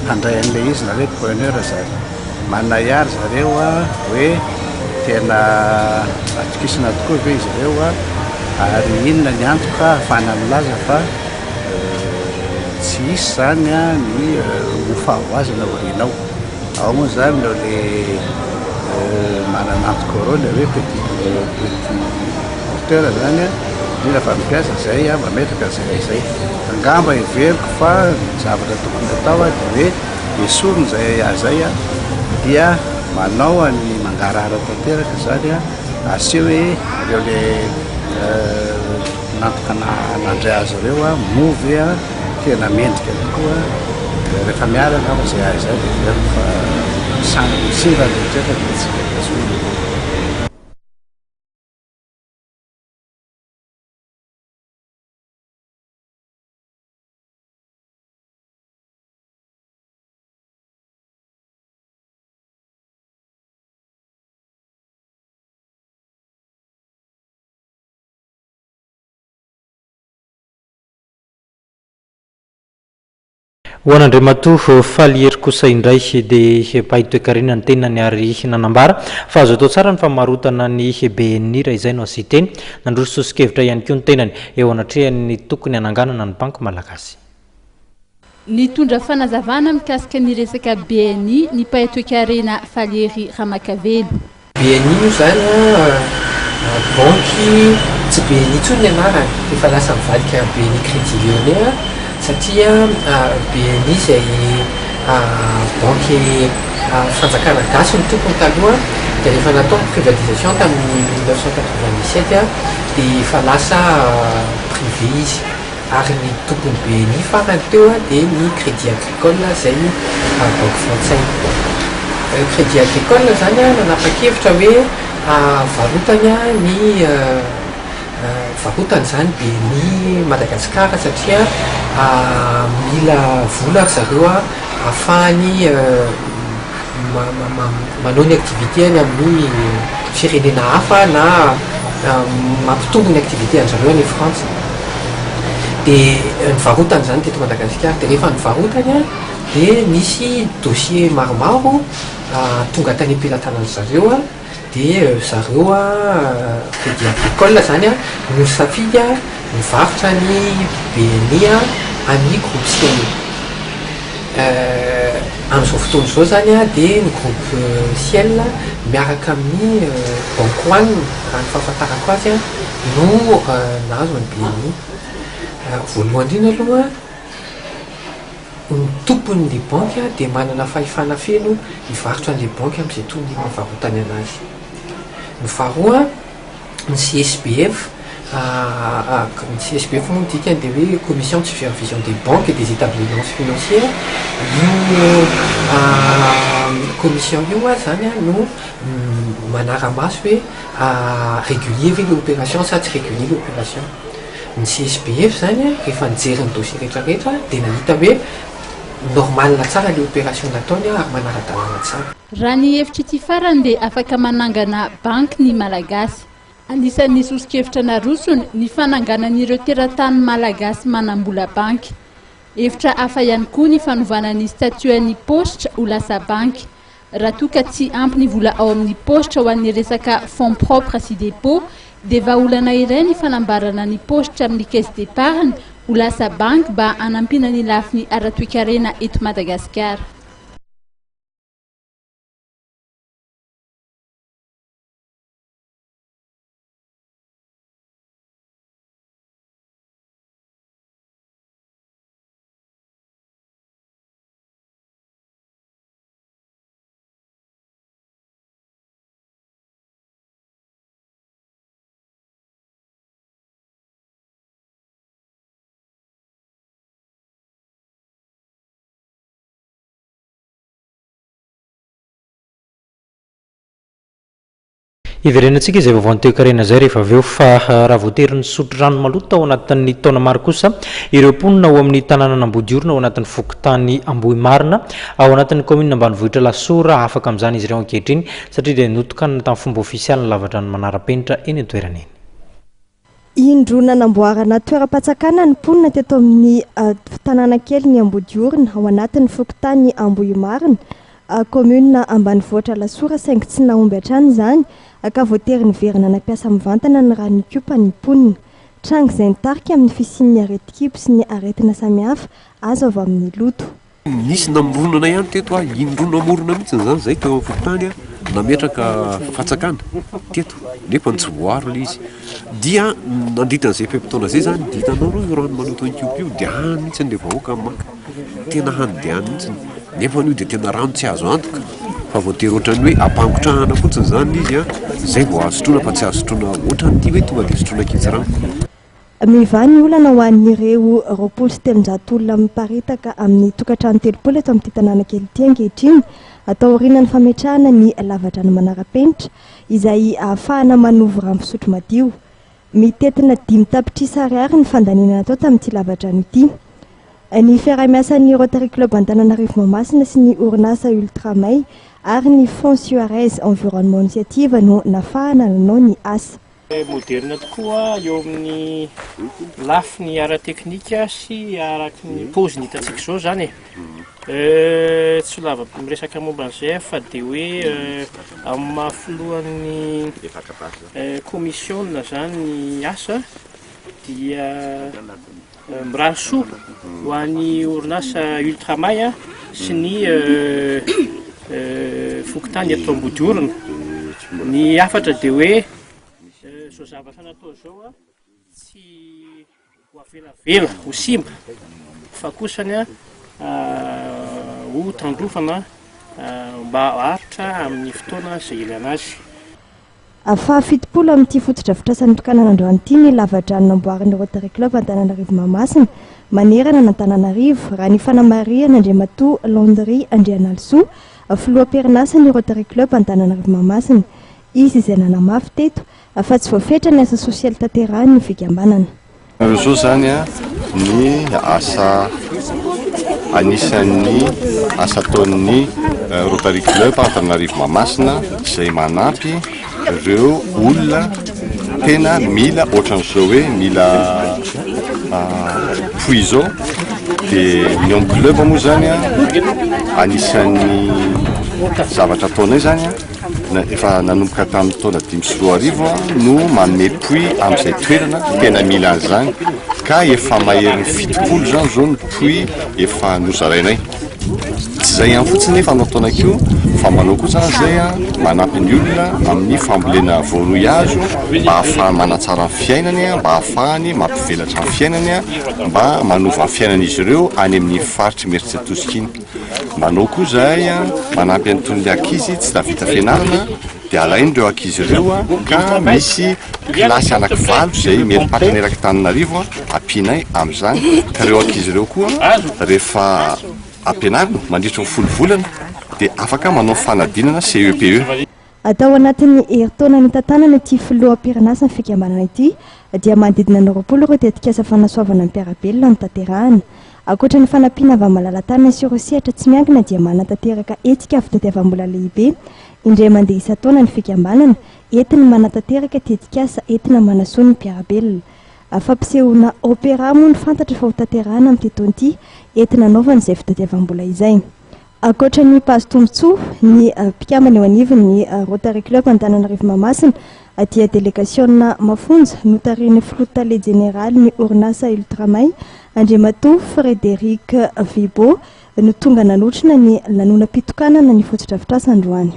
S21: mpandray an'ilay izy na hoe preneur zany manana iary zareo a hoe tena atokisana tokoa ve izy ireo a ary inona ny antoka ahafana milaza fa tsy isy zany a ny hofahoazana orinao ao moa zany leo le manana antoka reo le hoe petit porteur zany a mila fa mipiasa zay a mametraka zay zay angamba iveriko fa zavatra tokony atao a dia hoe esorony zay zay a dia manao any mangarara tanteraka zany a asio hoe reo le nantoka nandray azy ireo a movy a tena mendrika tokoa rehefa miaraka fa zay azy zay dia veriko fa singa rehetrrehetra dia tsika azoina
S11: ho an'andriamatoa faly hery kosa indray dia mpahitoekarena ny tenany ary nanambara fa azo atao tsara ny famarotana ny BNI raha izay no asiteny nandroso sosikevitra ihany koa ny tenany eo anatrehany tokony hananganana ny banky malagasy
S5: nitondra fanazavana mikasika ny resaka BNI ny mpahitoekarena Faly Ramakavelo
S8: BNI io zany banky tsy BNI intsony ny anarany efa lasa mivadika BNI Crédit Lyonnais satria BNI zay banky fanjakana gasy ny tompony taloha dia rehefa natao privatisation tamin'ny 1997 dia efa lasa privé izy ary ny tompony BNI farany teo dia ny Crédit Agricole zay banque français Crédit Agricole zany nanapa-kevitra hoe varotany ny varotany zany BNI Madagascar satria mila vola zareo ahafahany manao ny activité any amin'ny firenena hafa na mampitombo ny activité an'zareo any France dia nyvarotany zany teto Madagascar dia rehefa nyvarotany dia misy dossier maromaro tonga tany am-pilatanany zareo dia zareo Crédit Agricole zany no safidy mivarotra ny BNI amin'ny groupe Ciel amin'izao fotoana izao zany dia ny groupe Ciel miaraka amin'ny Banque One raha ny fahafantarako azy no nahazo ny BNI voalohany indrindra aloha ny tompon'le banky dia manana fahefana feno hivarotra an'le banky amin'izay tony mivarotany anazy ny faharoa ny CSBF ny CSBF moa dikany dia hoe commission de supervision des banques et des établissements financiers io commission io zany no manara-maso hoe régulier ve l'opération sa tsy régulier l'opération ny CSBF zany rehefa nijery ny dossier rehetrarehetra dia nahita hoe normal tsara le opération nataony ary manara-dalàna tsara
S5: raha ny hevitra ity farany dia afaka manangana banky ny malagasy anisan'ny sosikevitra narosony ny fananganan'ireo teratany malagasy manambola banky hevitra hafa ihany koa ny fanovana ny statuan'ny postra ho lasa banky raha toa ka tsy ampy ny vola ao amin'ny postra ho an'ny resaka fonds propre sy dépôt dia vahaolana iray ny fanambarana ny postra amin'ny caisse d'épargne ho lasa banky mba hanampiana ny lafiny ara-toekarena eto Madagasikara
S11: iverenantsika izay vaovao nteokarena zay rehefa aveo fa raha voatery ny sotro rano maloto ao anatin'ny taona maro kosa ireo mponina ao amin'ny tanàna Ambodiorina ao anatin'ny fokotany Ambohimarina ao anatin'ny commune ambanivohitra Lasora afaka amin'izany izy ireo ankehitriny satria dia notokanina tamin'ny fomba ofisialy ny lavatra ny manara-penitra eny an-toerana eny.
S2: Indrona namboarana toeram-patsakana ny mponina teto amin'ny tanàna kely ny Ambodiorina ao anatin'ny fokotany Ambohimarina commune ambanivohitra Lasora saingy tsy nahomby hatrany izany ka voatery niverina nampiasa mivantana ny rano nikopa ny mponina. Tranga izay nitarika amin'ny fisian'ny aretin-kibo sy ny aretina samihafa azo avy amin'ny loto.
S22: Nisy namoronana ihany teto indrona namorona mihitsy zany zay teo amin'ny fokotany nametraka fatsakana teto nefa tsy voaro ilay izy dia nandritan'izay pepitaona zay zany ditanao io rano maloto an'io dia hany mihitsy ilay vahoaka maka tena handeany mihitsy nefa io dia tena rano tsy azo antoka fa voatery ohatrany hoe ampangotrahana fotsiny zany izy zay vao azotrona fa tsy azotrona ohatran'ity hoe tonga dia sotrona kitsy rano.
S2: Mivany olana ho an'ireo 700 olona miparitaka amin'ny tokantrano 30 eto amin'ity tanàna kely ity ankehitriny atao aorian'ny fametrahana ny lavatra ny manara-penitra izay ahafahana manovy rano fisotro madio. Mitetina 5 tapitrisa ariary ny fandaninana atao tamin'ity lavatra ity. Ny fiarah-miasan'ny Rotary Club Antananarivo Mahamasina sy ny orinasa Ultramay ary ny Fonds Suarez Environnement Initiative no nafahana nanao ny asa.
S23: Moderna tokoa eo amin'ny lafiny ara-teknika sy araky ny paoziny hitantsika izao zany tsy lava miresaka momba an'izay fa dia hoe amin'ny mahafilohan'ny commissionna zany ny asa dia mirahasoa ho an'ny orinasa Ultramay sy ny fokotany eto Ambodiorina. Ny afatra dia hoe zao zavatra natao zao tsy ho avelavela ho simba fa kosany ho tandrofana mba haritra amin'ny fotoana izay ilana azy.
S2: Afa 70 amin'ity fotodrafitrasa nitokanana androany ity ny lavatra namboarin'ny Rotary Club Antananarivo Mahamasina manerana n'Antananarivo raha ny fanamariana Andriamatoa Landry Andrianalsoa filoham-perinasa ny Rotary Club Antananarivo Mahamasina izy izay nanamafy teto fa tsy voafetra ny asa sosialy tanterahany ny fikambanana.
S24: Izao zany ny asa anisan'ny asa ataon'ny Rotary Club Antananarivo Mahamasina izay manampy ireo olona tena mila ohatran'izao hoe mila puits zao dia ny amin'ny club moa zany anisan'ny zavatra ataonay zany efa nanomboka tamin'ny taona 2024 no manome puits amin'izay toerana tena mila an'izany ka efa maherin'ny 70 zany zao ny puits efa nozarainay. Tsy zay ihany fotsiny nefa anao taonakio fa manao kosa zay manampy ny olona amin'ny fambolena voaroy azo mba ahafahany manatsara ny fiainany mba ahafahany mampivelatra ny fiainany mba manova ny fiainan'izy ireo any amin'ny faritry Mertsetosika iny. Manao koa zahay manampy an'itony ankizy tsy tavita fianarana dia alainy ireo ankizy ireo ka misy kilasy anankivalo izay meripatrany eraky Antananarivo ampianay amin'izany ka ireo ankizy ireo koa rehefa ampianarina mandritra ny 10 volana dia afaka manao fanadinana CEPE.
S2: Atao anatin'ny herintaona nitantanana ity filoham-perinasa ny fikambanana ity dia manodidina ny 20 ireo tetikasa fanasoavana ny mpiarabelona no tanterahana. Ankoatra ny fanampiana avy amin'ny malala-tanana sy ireo sehatra tsy miankina dia manatanteraka etika fitadiavam-bola lehibe indray mandeha isan-taona ny fikambanana entina manatanteraka tetikasa entina manasoa ny mpiarabelona. Fampisehoana opéra moa ny fantatra fa ho tanterahana amin'ity taona ity entina anaovana izay fitadiavam-bola izay. Ankoatra ny pazy tombotsoa ny mpikambana eo anivon'ny Rotary Club Antananarivo Mahamasina dia délégation mafonja notarian'ny flotale général ny orinasa Ultramay Andriamatoa Frédéric Vibo no tonga nanotrina ny lanonam-pitokanana ny fotodrafitrasa androany.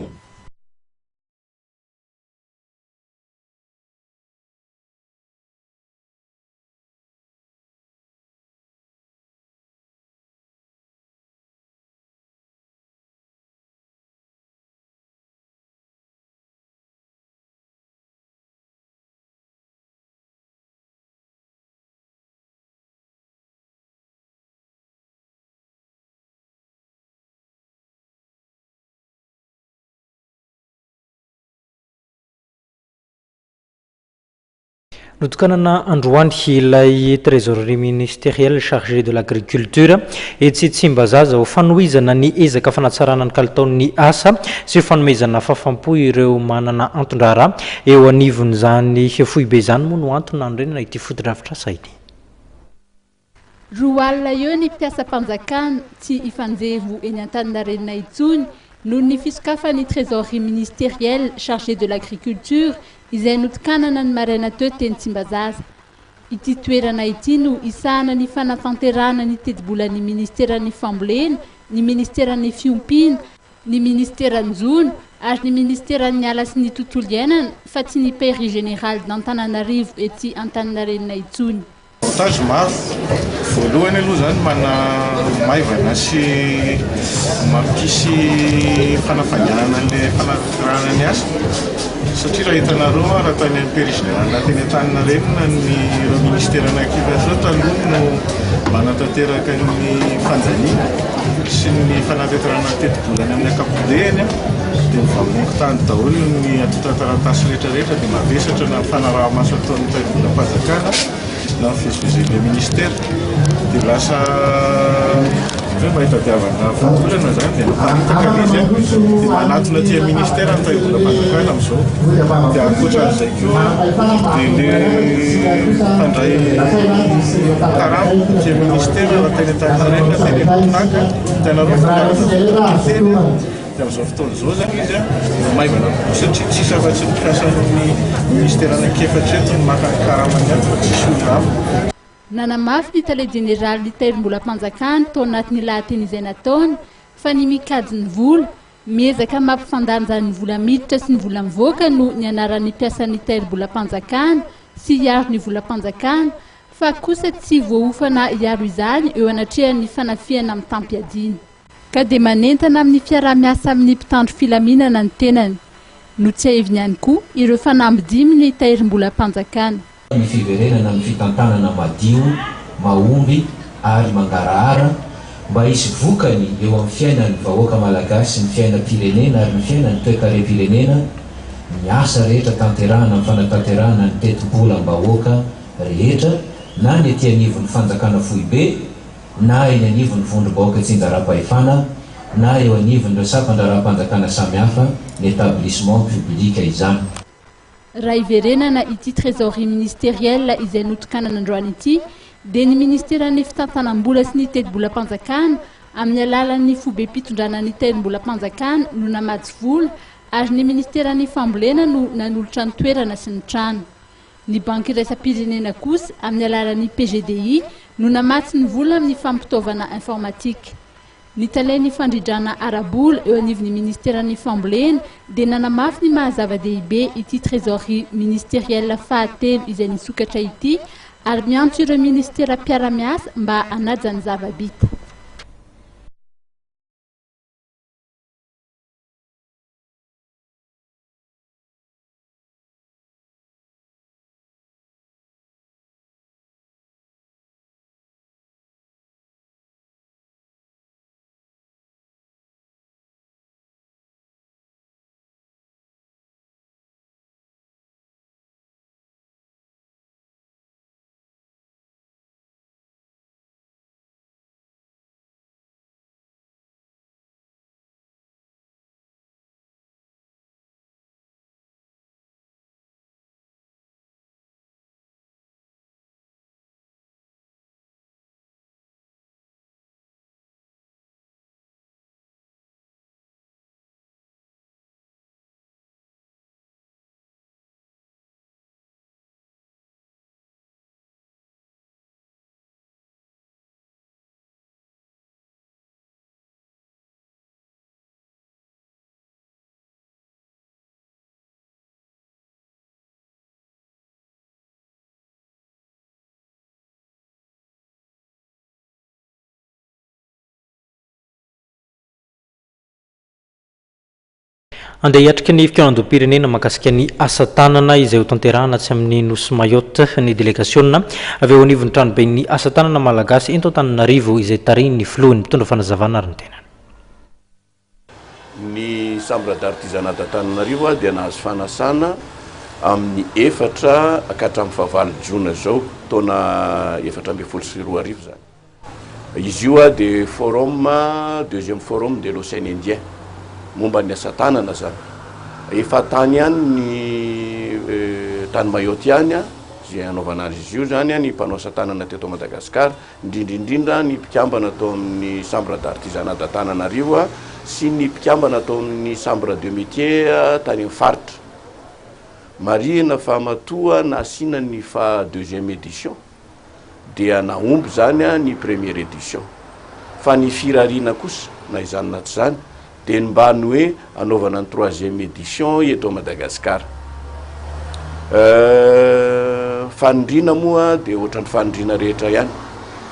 S11: notokanana androany ilay trésorerie ministériel chargé de l'agriculture etsitsimba zaza ho fanohizana ny ezaka fanatsarana ny kalitaon'ny asa sy ho fanomezana fafampo ireo manana antondrara eo anivony zany foibe zany moa no antony andrenana ity fotodrafitra sainy
S5: roa alina eo ny mpiasa mpanjakana tsy ifanjevo eny Antaninarenina itsony noho ny fisokafany trésorerie ministériel chargé de l'agriculture izay notokanana ny maraina teo teny Tsimbazaza. Ity toerana ity no isahana ny fanatanterahana ny teti-bolan'ny ministeran'ny fambolena, ny ministeran'ny fiompiana, ny ministeran'ny zono ary ny ministeran'ny ala sy ny tontolo iainana fa tsy ny pairie général d'Antananarivo ety Antaninarenina itsony.
S18: Avantage maro voalohany aloha zany mana maivana sy mampisy fanafainganana an'ilay fanatarana ny asa satria raha hitanareo raha tany amin'ny pairie générale teny Antaninarenina ny ministerana kiva taloha no manatanteraka ny fanjaniana sy ny fanatanterana teti-bolany amin'ny ankapobeny dia mivamoaka tany daholo ny atotantaratasy rehetrarehetra dia mavesatra na fanaraha-maso ataon'ny teti-bolam-panjakana na fivezivezen'ilay ministère dia lasa mahitadiavana fahabolana zany dia naparitaka izy dia manatona tia ministère ny teti-bolam-panjakana amin'izao dia ankoatran'izay koa dia le mpandray karamo tia ministère raha teny Antaninarenina teny Tonaka hitanareo foteny dia amin'izao fotoana izao zany izy maivana satria tsisy afa-tsy ny mpiasan'ny ministère anankefatra eto ny maka karamany any fa tsisy olona hafa.
S5: Nanamafy ny tale général ny teri-bolam-panjakana tao anatin'ny lahateny izay nataony fa ny mikady ny vola miezaka mampifandanja ny vola miditra sy ny vola mivoaka no ny anaran'ny mpiasan'ny teri-bolam-panjakana sy hiaro ny volam-panjakana fa kosa tsy voaofana hiaro izany eo anatrehan'ny fanafiana amin'ny tampiadiana. Ka dia manentana amin'ny fiarah-miasa amin'ny mpitandro filaminana ny tenany no tsy aheviny ihany koa ireo fanambidimy ny teri-bolam-panjakana.
S1: Ny fiverenana amin'ny fitantanana madio, mahomby ary mangarahara mba hisy vokany eo amin'ny fiainan'ny vahoaka malagasy, ny fiainam-pirenena ary ny fiainan'ny toe-karem-pirenena, ny asa rehetra tanterahana amin'ny fanatanterahana ny teti-bolam-bahoaka rehetra na ny ety anivon'ny fanjakana foibe na eny anivon'ny vondrom-bahoaka tsinjaram-pahefana na eo anivon'ireo sapan-draram-panjakana samihafa ny établissement public izany.
S5: Raha iverenana ity trésorerie ministériel izay notokanana androany ity dia ny ministeran'ny fitantanam-bola sy ny teti-bolam-panjakana amin'ny alalan'ny fobe mpitondrana ny teti-bolam-panjakana no namatsy vola ary ny ministeran'ny fambolena no nanolotra ny toerana sy ny trano. Ny banky iraisam-pirenena kosa amin'ny alalan'ny PGDI no namatsy ny vola amin'ny fampitaovana informatique. Ny talain'ny fandridrana arabola eo anivon'ny ministeran'ny fambolena dia nanamafy ny mahazava-dehibe ity trésorerie ministériel fahatelo izay nisokatra ity ary miantso ireo ministera mpiara-miasa mba hanaja ny zava-bita.
S11: Andeha hiatrika ny fikiranam-pirenena mahakasika ny asa tanana izay ho tanterahana tsy amin'ny nosy Mayotte ny délégation avy eo anivon'ny tranobe ny asa tanana malagasy eto Antananarivo izay tariny filohan'ny mpitondra fanazavana ary ny tenany.
S3: Ny chambre d'artisanat d'Antananarivo dia nahazo fanasana
S22: amin'ny efatra akatramin'ny fahavalo jona zao taona 2024 zany. Izy io a de forum deuxième forum de l'océan Indien momba ny asa tanana zany. Efa tany ihany ny tany Mayotte ihany a zay anaovana azy izy io zany a ny mpanao asa tanana teto Madagasikara, indrindrindrindra ny mpikambana atao amin'ny chambre d'artisanat d'Antananarivo a sy ny mpikambana atao amin'ny chambre de métier tany amin'ny faritra. Marina fa matoa nasina ny fa deuxième édition dia naomby zany a ny première édition. Fa ny firariana kosa na izany na tsy zany de mba ny hoe anaovana ny troisième édition eto Madagasikara. Fanindrina moa de ohatran'ny fanindrina rehetra ihany.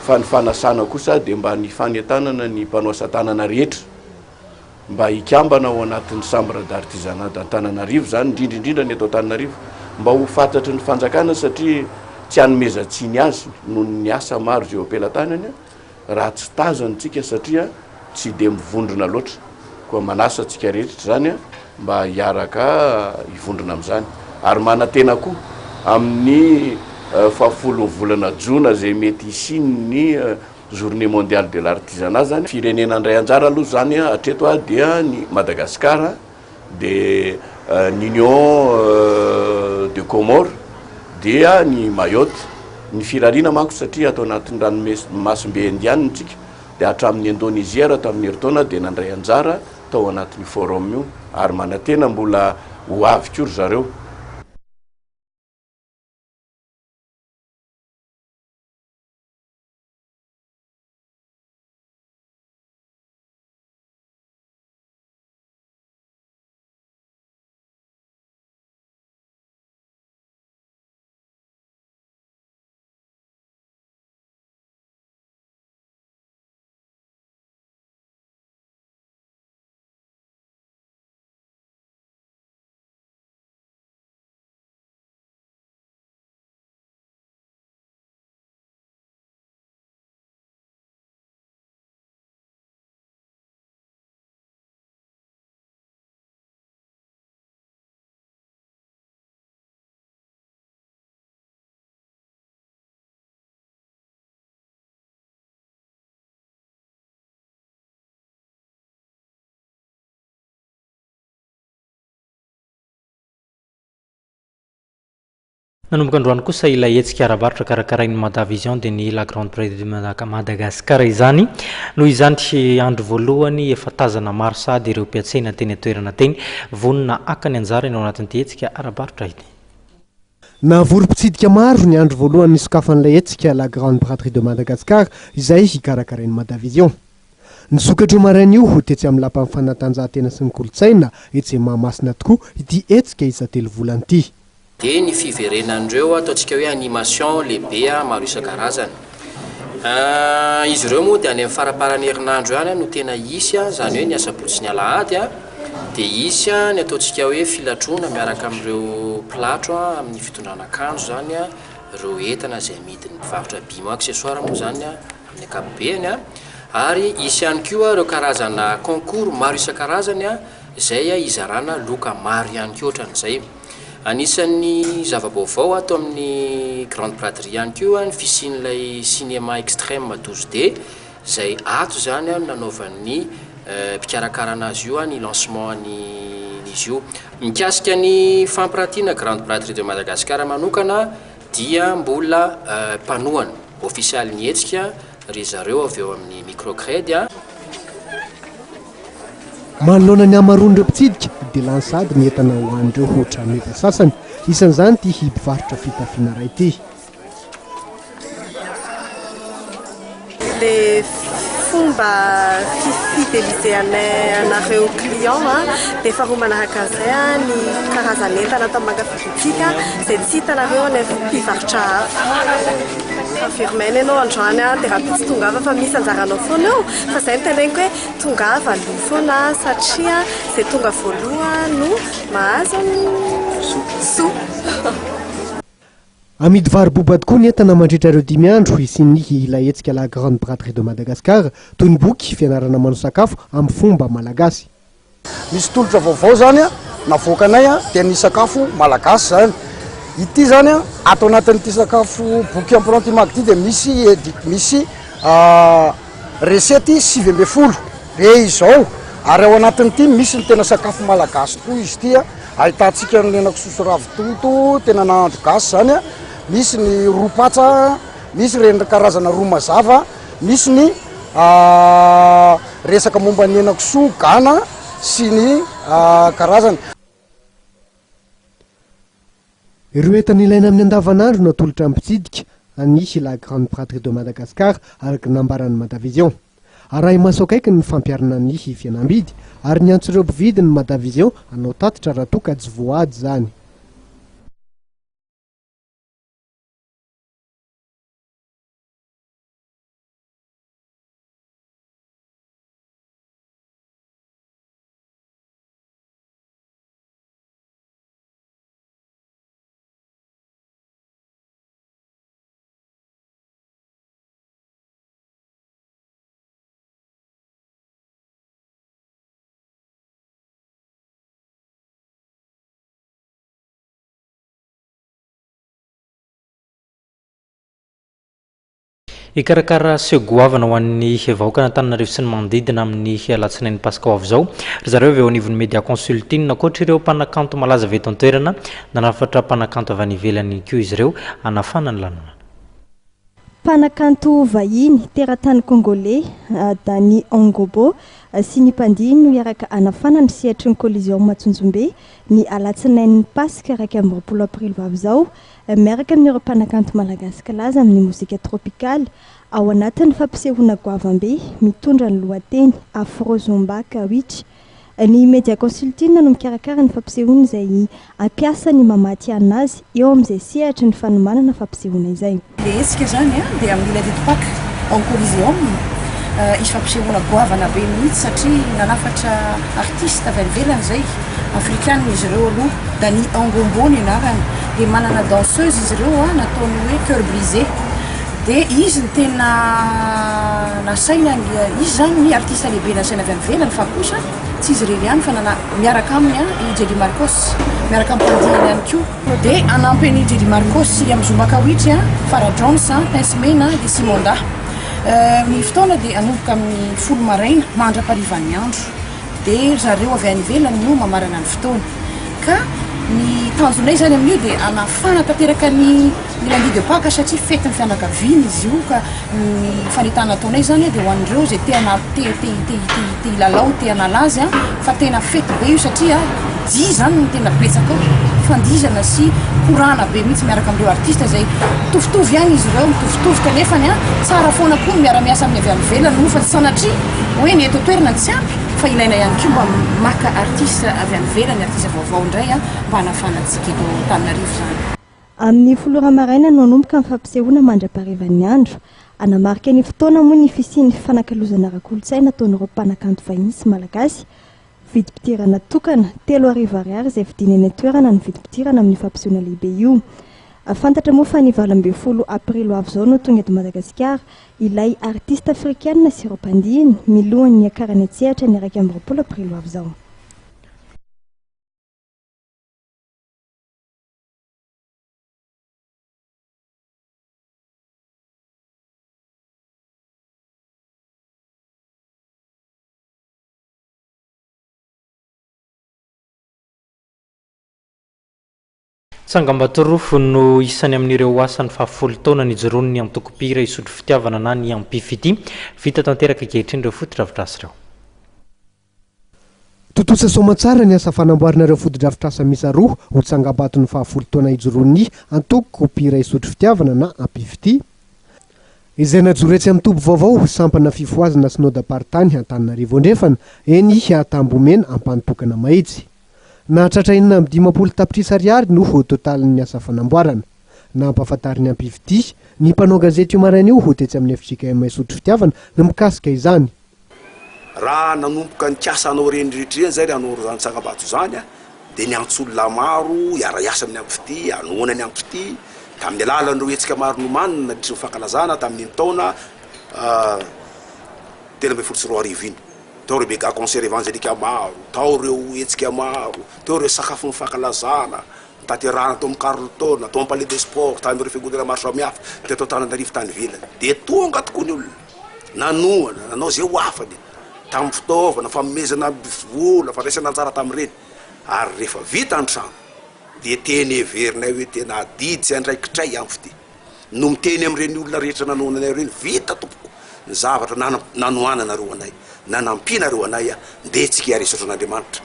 S22: Fa ny fanasana kosa de mba ny fanetanana ny mpanao asa tanana rehetra mba hikambana ao anatin'ny chambre d'artisanat d'Antananarivo zany indrindrindrindra ny eto Antananarivo mba ho fantatry ny fanjakana satria tsy hanomezantsiny azy noho ny asa maro zay ampelantanany raha tsy tazantsika satria tsy de mivondrona loatra. Koa manasa antsika rehetra zany mba hiaraka hivondrona amin'izany ary manantena koa amin'ny fahafolo volana jona zay mety isin'ny journée mondiale de l'artisanat zany. Firenena andray anjara aloha zany atreto dia ny Madagasikara, de ny Union de Comores, dia ny Mayotte. Ny firariana manko satria atao anatin'ny ranomasimbe indiana tsika de hatramin'ny Indonésia raha tamin'ny herintaona de nandray anjara tao anatin'ny forum io ary manantena mbola ho avy kory zareo.
S11: nanomboka androany kosa ilay hetsika arabarotra karakarain'ny Madavision dia ny la grande presse de Madagasikara izany noho izany tsy andro voalohany efa tazana maro sady ireo mpiatsena teny atoerana teny vonona akany anjara eny ao anatin'ity hetsika arabarotra ity.
S7: Navorim-pitsidika maro ny andro voalohany nisokafan'ilay hetsika la grande praterie de Madagascar izay hikarakarain'ny Madavision. Ny sokatra marain'io ho tetsy amin'ny lapan'ny fanatanjahantena sy ny kolotsaina etsy Mahamasina tokoa ity hetsika isa 3 volana ity.
S8: De ny fiverenandreo ataontsika hoe animation lehibe maro isan-karazany. Izy ireo moa dia any amin'ny faraparany herinandro ihany no tena isy zany hoe ny asabotsy ny alahady de isy ny ataontsika hoe filatrona miaraka amin'ireo pilatro amin'ny fitondrana akanjo zany ireo entana izay amidin'ny mpivarotra bimo accessoire moa zany amin'ny ankapobeny ary isy ihany koa ireo karazana concours maro isan-karazany izay izarana loka maro ihany koa ohatran'izay. Anisan'ny zava-baovao atao amin'ny grande praterie ihany koa ny fisian'ilay cinéma extrême 12D izay ato zany nanaovan'ny mpikarakarana azy io ny lancement n'izy io. Mikasika ny fampirantiana grande praterie de Madagascar manokana dia mbola mpanohana ofisialy ny hetsika ry zareo avy eo amin'ny microcrédit.
S7: Manoloana ny amaroan'ireo mpitsidika dia lansady ny entana ho an'ireo ohatra meva sasany isan'izany ty hipivarotra fitafiana ray ity.
S3: Le fomba fideliser anareo client dia efa ho manahaka an'izay ny karazan'entana atao mangafidytsika izay tsy hitanareo any mpivarotra affirmeny ianao androany dia raha tsy tongava fa misy anjaranao foana eo fa izay ny teneniko hoe tongava aloha foana satria izay tonga voaloha no mahazo soa.
S7: Amidy varoboba tokoa ny entana mandritra ireo 5 andro isin'ny ilay hetsika la grande praterie de Madagascar toy ny boky fianarana manao sakafo amin'ny fomba malagasy.
S10: Misy tolotra vaovao zany navoakanay a dia ny sakafo malagasy zany ity zany a atao anatin'ity sakafo boky emprunty magdy dia misy resety 7 re izao ary ao anatin'ity misy ny tena sakafo malagasy tokoa izy ity a ahitantsika ny henakisoso ravitoto tena nahandro gasy zany a misy ny ropatsa misy reny karazana roa mazava misy ny resaka momba ny henakisoa gana sy ny karazany
S7: ireo entana ilaina amin'ny andavanandro no atolotra ampitsidika anisy la grande praterie de Madagascar araky nambaran'ny Madavision arahy maso akaiky ny fampiarana anisy fianambidy ary ny antso ireo mpividy ny Madavision anao tatitra raha toa ka tsy voady zany
S11: ikarakara segoavana ho an'ny vahoaka n'Antananarivo sy ny manodidina amin'ny alatsinainy Pasika ho avy zao ry zareo avy eo anivon'ny Media Consulting nakoatra ireo mpanakanto malaza avy eto an-toerana nanafatra mpanakanto avy any ivelany koa izy ireo anafana ny lanonana
S2: mpanakanto vahiny teratany congolais Dani Ongobo sy ny mpandihy no iaraka anafana ny sehatry ny collision Matsunzumbe ny alatsinainy Pasika 20 aprily ho avy zao miaraka amin'ireo mpanakanto malagasy kalaza amin'ny mozika tropicale ao anatin'ny fampisehoana goavambe mitondra ny lohateny Afro Zumba Kawich ny Media Consulting no mikarakara ny fampisehoana izay ampiasa ny mamaty anazy eo amin'izay sehatra ny fanomanana fampisehoana izay
S4: dia esika zany dia amin'ilay Vetompak en collision izy fampisehoana goavana be mihitsy satria nanafatra artiste avy any ivelany zay africaine izy ireo aloha Dani Ongobo ny anarany dia manana danseuse izy ireo nataony hoe cœur brisé dia izy ny tena nasaina izy zany ny artiste lehibe nasaina avy any ivelany fa kosa tsy izy irery ihany fa miaraka aminy i Jedi Marcos miaraka ampandihany ihany koa dia anampy any Jedi Marcos amin'ny Zumba Kawich Farah Jones Pinsemena dia Simonda ny fotoana dia anomboka amin'ny 10 maraina mandra-parivan'ny andro dia zareo avy any ivelany no mamarana ny fotoana ka ny tanjonay zany amin'io dia anafana tanteraka ny lundi de Pâques satria fety ny fianakaviana izy io ka ny fanitana ataonay zany dia ho an'ireo zay te hilalao te hanalazy fa tena fety be io satria dia zany no tena betsaka fandizana sy korana be mihitsy miaraka amin'ireo artiste zay mitovitovy ihany izy ireo mitovitovy kanefany tsara foana koa ny miara-miasa amin'ny avy any ivelany no fa tsy sanatria hoe ny eto toerana tsy ampy fa ilaina ihany koa mba maka artiste avy any ivelany artiste vaovao indray mba hanafanantsika eto Antananarivo zany
S2: amin'ny folora maraina no anomboka amin'ny fampisehoana mandra-parivan'ny andro anamarika ny fotoana moa ny fisian'ny fanakalozana ara-kolontsaina ataon'ireo mpanakanto vahiny sy malagasy vidim-pitirana tokana 3 ariary izay vidiny any toerana ny vidim-pitirana amin'ny fampisehoana lehibe io fantatra moa fa ny 20 aprily avy zao no tonga eto Madagasikara ilay artiste africaine sy ireo mpandihiny milohany akarany antsehatra ny 20 aprily avy zao
S11: Sangambatorofo no isany amin'ireo asany fahafolo taona nijoron'ny antokopira isotro fitiavana na ny ampifity vita tanteraka ankehitriny ireo fotodrafitrasa ireo
S7: totosa somatsara ny asa fanamboarana ireo fotodrafitrasa misa roa ho Sangambato ny fahafolo taona ijoron'ny antokopira isotro fitiavana na ampifity izay najoretsy amin'ny tobo vaovao sampana fifoazana synodam-paritany Antananarivo andrefana eny Tambomena ampantokana mahitsy nahatratrainina amin'ny 10 tapitrisa ariary no ho totalin'ny asa fanamboarana nampahafantariny ampifity ny mpanao gazety io maraina io ho tetsy amin'ny FJKM isotro fitiavana no mikasika izany
S6: raha nanomboka nikasa anao renidrehetreny zay anao zany Sangambato zany dia ny antsolona maro iara-iasa amin'ny ampifity anoana ny ampifity tamin'ny alalan'ireo hetsika maro nomanina nadrisy fankalazana tamin'ny taona 13 iny tao reo mega concert évangélika maro, tao reo hetsika maro, tao reo sakafo mifankalazana, taterahana atao mikarlotona, atao palais de sport, tam'ireo fiangonana maro samihafa, de atao Tananarivo tany velany. De tonga tokoa ny olona, nanoana, nanao zay ho afany, tamin'ny fitaovana, famomezana vola, fandraisana anjara tamin'ireny. Ary rehefa vita ny trano, de teny heverinay hoe tena didy sy andraikitray amin'ny fity. No miteny amin'ireny olona rehetra nanoananay ireny, vita tompoko ny zavatra nanoananareo anay, nanampinareo anay nde tsika arisotra'Andriamanitra.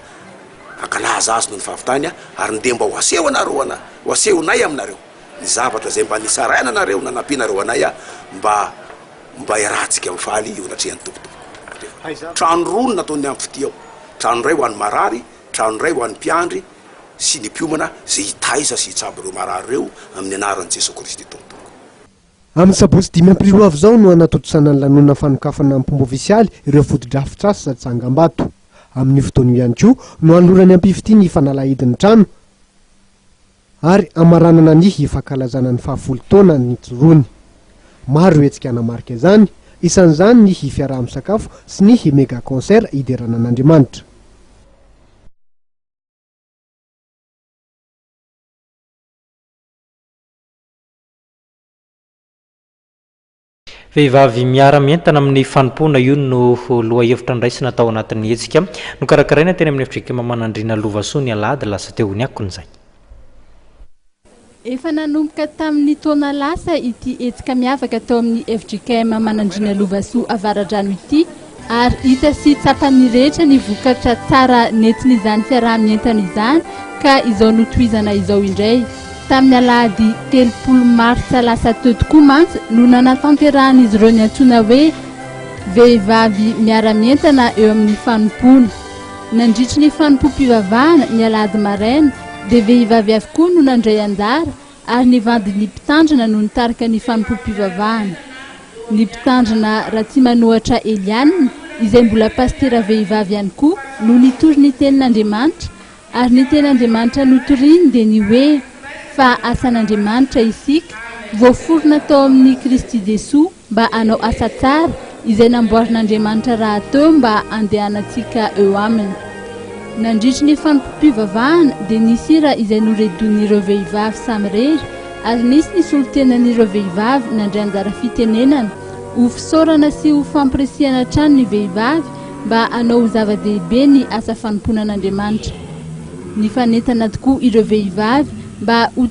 S6: Ankalaza azy noho ny fahavitany ary nde mba ho aseho anareo anay, ho asehonay aminareo ny zavatra zay mba nisaraina anareo nanampinareo anay mba iarahantsika amin'ny faly ionatrehany tompotompo. Trano roa nataony amin'ny fity ao, trano ray ho an'ny marary, trano ray ho an'ny mpiandry sy ny mpiomana zay hitaiza sy hitsabo ireo marary reo amin'ny anaran'i Jesosy Kristy tompotompo.
S7: Amin'ny sabotsy 5 aprily avy zao no anatotosana ny lanonana fanokafana amin'ny pomba ofisialy ireo foto-drafotra sy Tsangam-Bato. Amin'ny fotoana ihany koa no anorany ampifity ny fanalahidin'ny trano ary amaranana ny hifankalazana ny 10 taona ny tsorony. Maro hetsika anamarika izany, isan'izany ny fiaraha-misakafo sy ny mega concert hiderana an'Andriamanitra.
S11: Vehivavy miara-mientana amin'ny fanompona io no loha hevitra andraisana tao anatin'ny hetsika no karakaraina teny amin'ny efitra Manandriana Lovasoa ny alahady lasa teo ny akon'izay.
S5: Efa nanomboka tamin'ny taona lasa ity hetsika miavaka tao amin'ny FJKM Manandriana Lovasoa Avaradrano ity ary hita sy tsapany rehetra ny vokatra tsara nentin'izany fiaraha-mientana izany ka izao notohizana izao indray. Tamin'ny alahady 30 martsa lasa teo tokoa mantsy no nanatanteran'izy ireo ny antsoina hoe vehivavy miara-mientana eo amin'ny fanompona. Nandritry ny fanompom-pivavahana ny alahady maraina dia vehivavy avokoa no nandray anjara ary ny vandin'ny mpitandrina no nitarika ny fanompom-pivavahana. Ny mpitandrina Ratsimanohatra Eliane izay mbola pastera vehivavy ihany koa no nitory ny tenin'Andriamanitra ary ny tenin'Andriamanitra notoriany dia ny hoe fa asan'Andriamanitra isika voaforona tao amin'ny Kristy Jesosy mba hanao asa tsara izay namboarin'Andriamanitra raha teo mba andehanantsika eo aminy. Nandritry ny fanompom-pivavahana dia nisy hira izay noredon'ireo vehivavy samy rery ary nisy ny solotenan'ireo vehivavy nandray anjara fitenenana ho fisaorana sy ho fampirisihana trano ny vehivavy mba hanao zava-dehibe ny asa fanomponan'Andriamanitra. Ny fanentana tokoa ireo vehivavy mba ho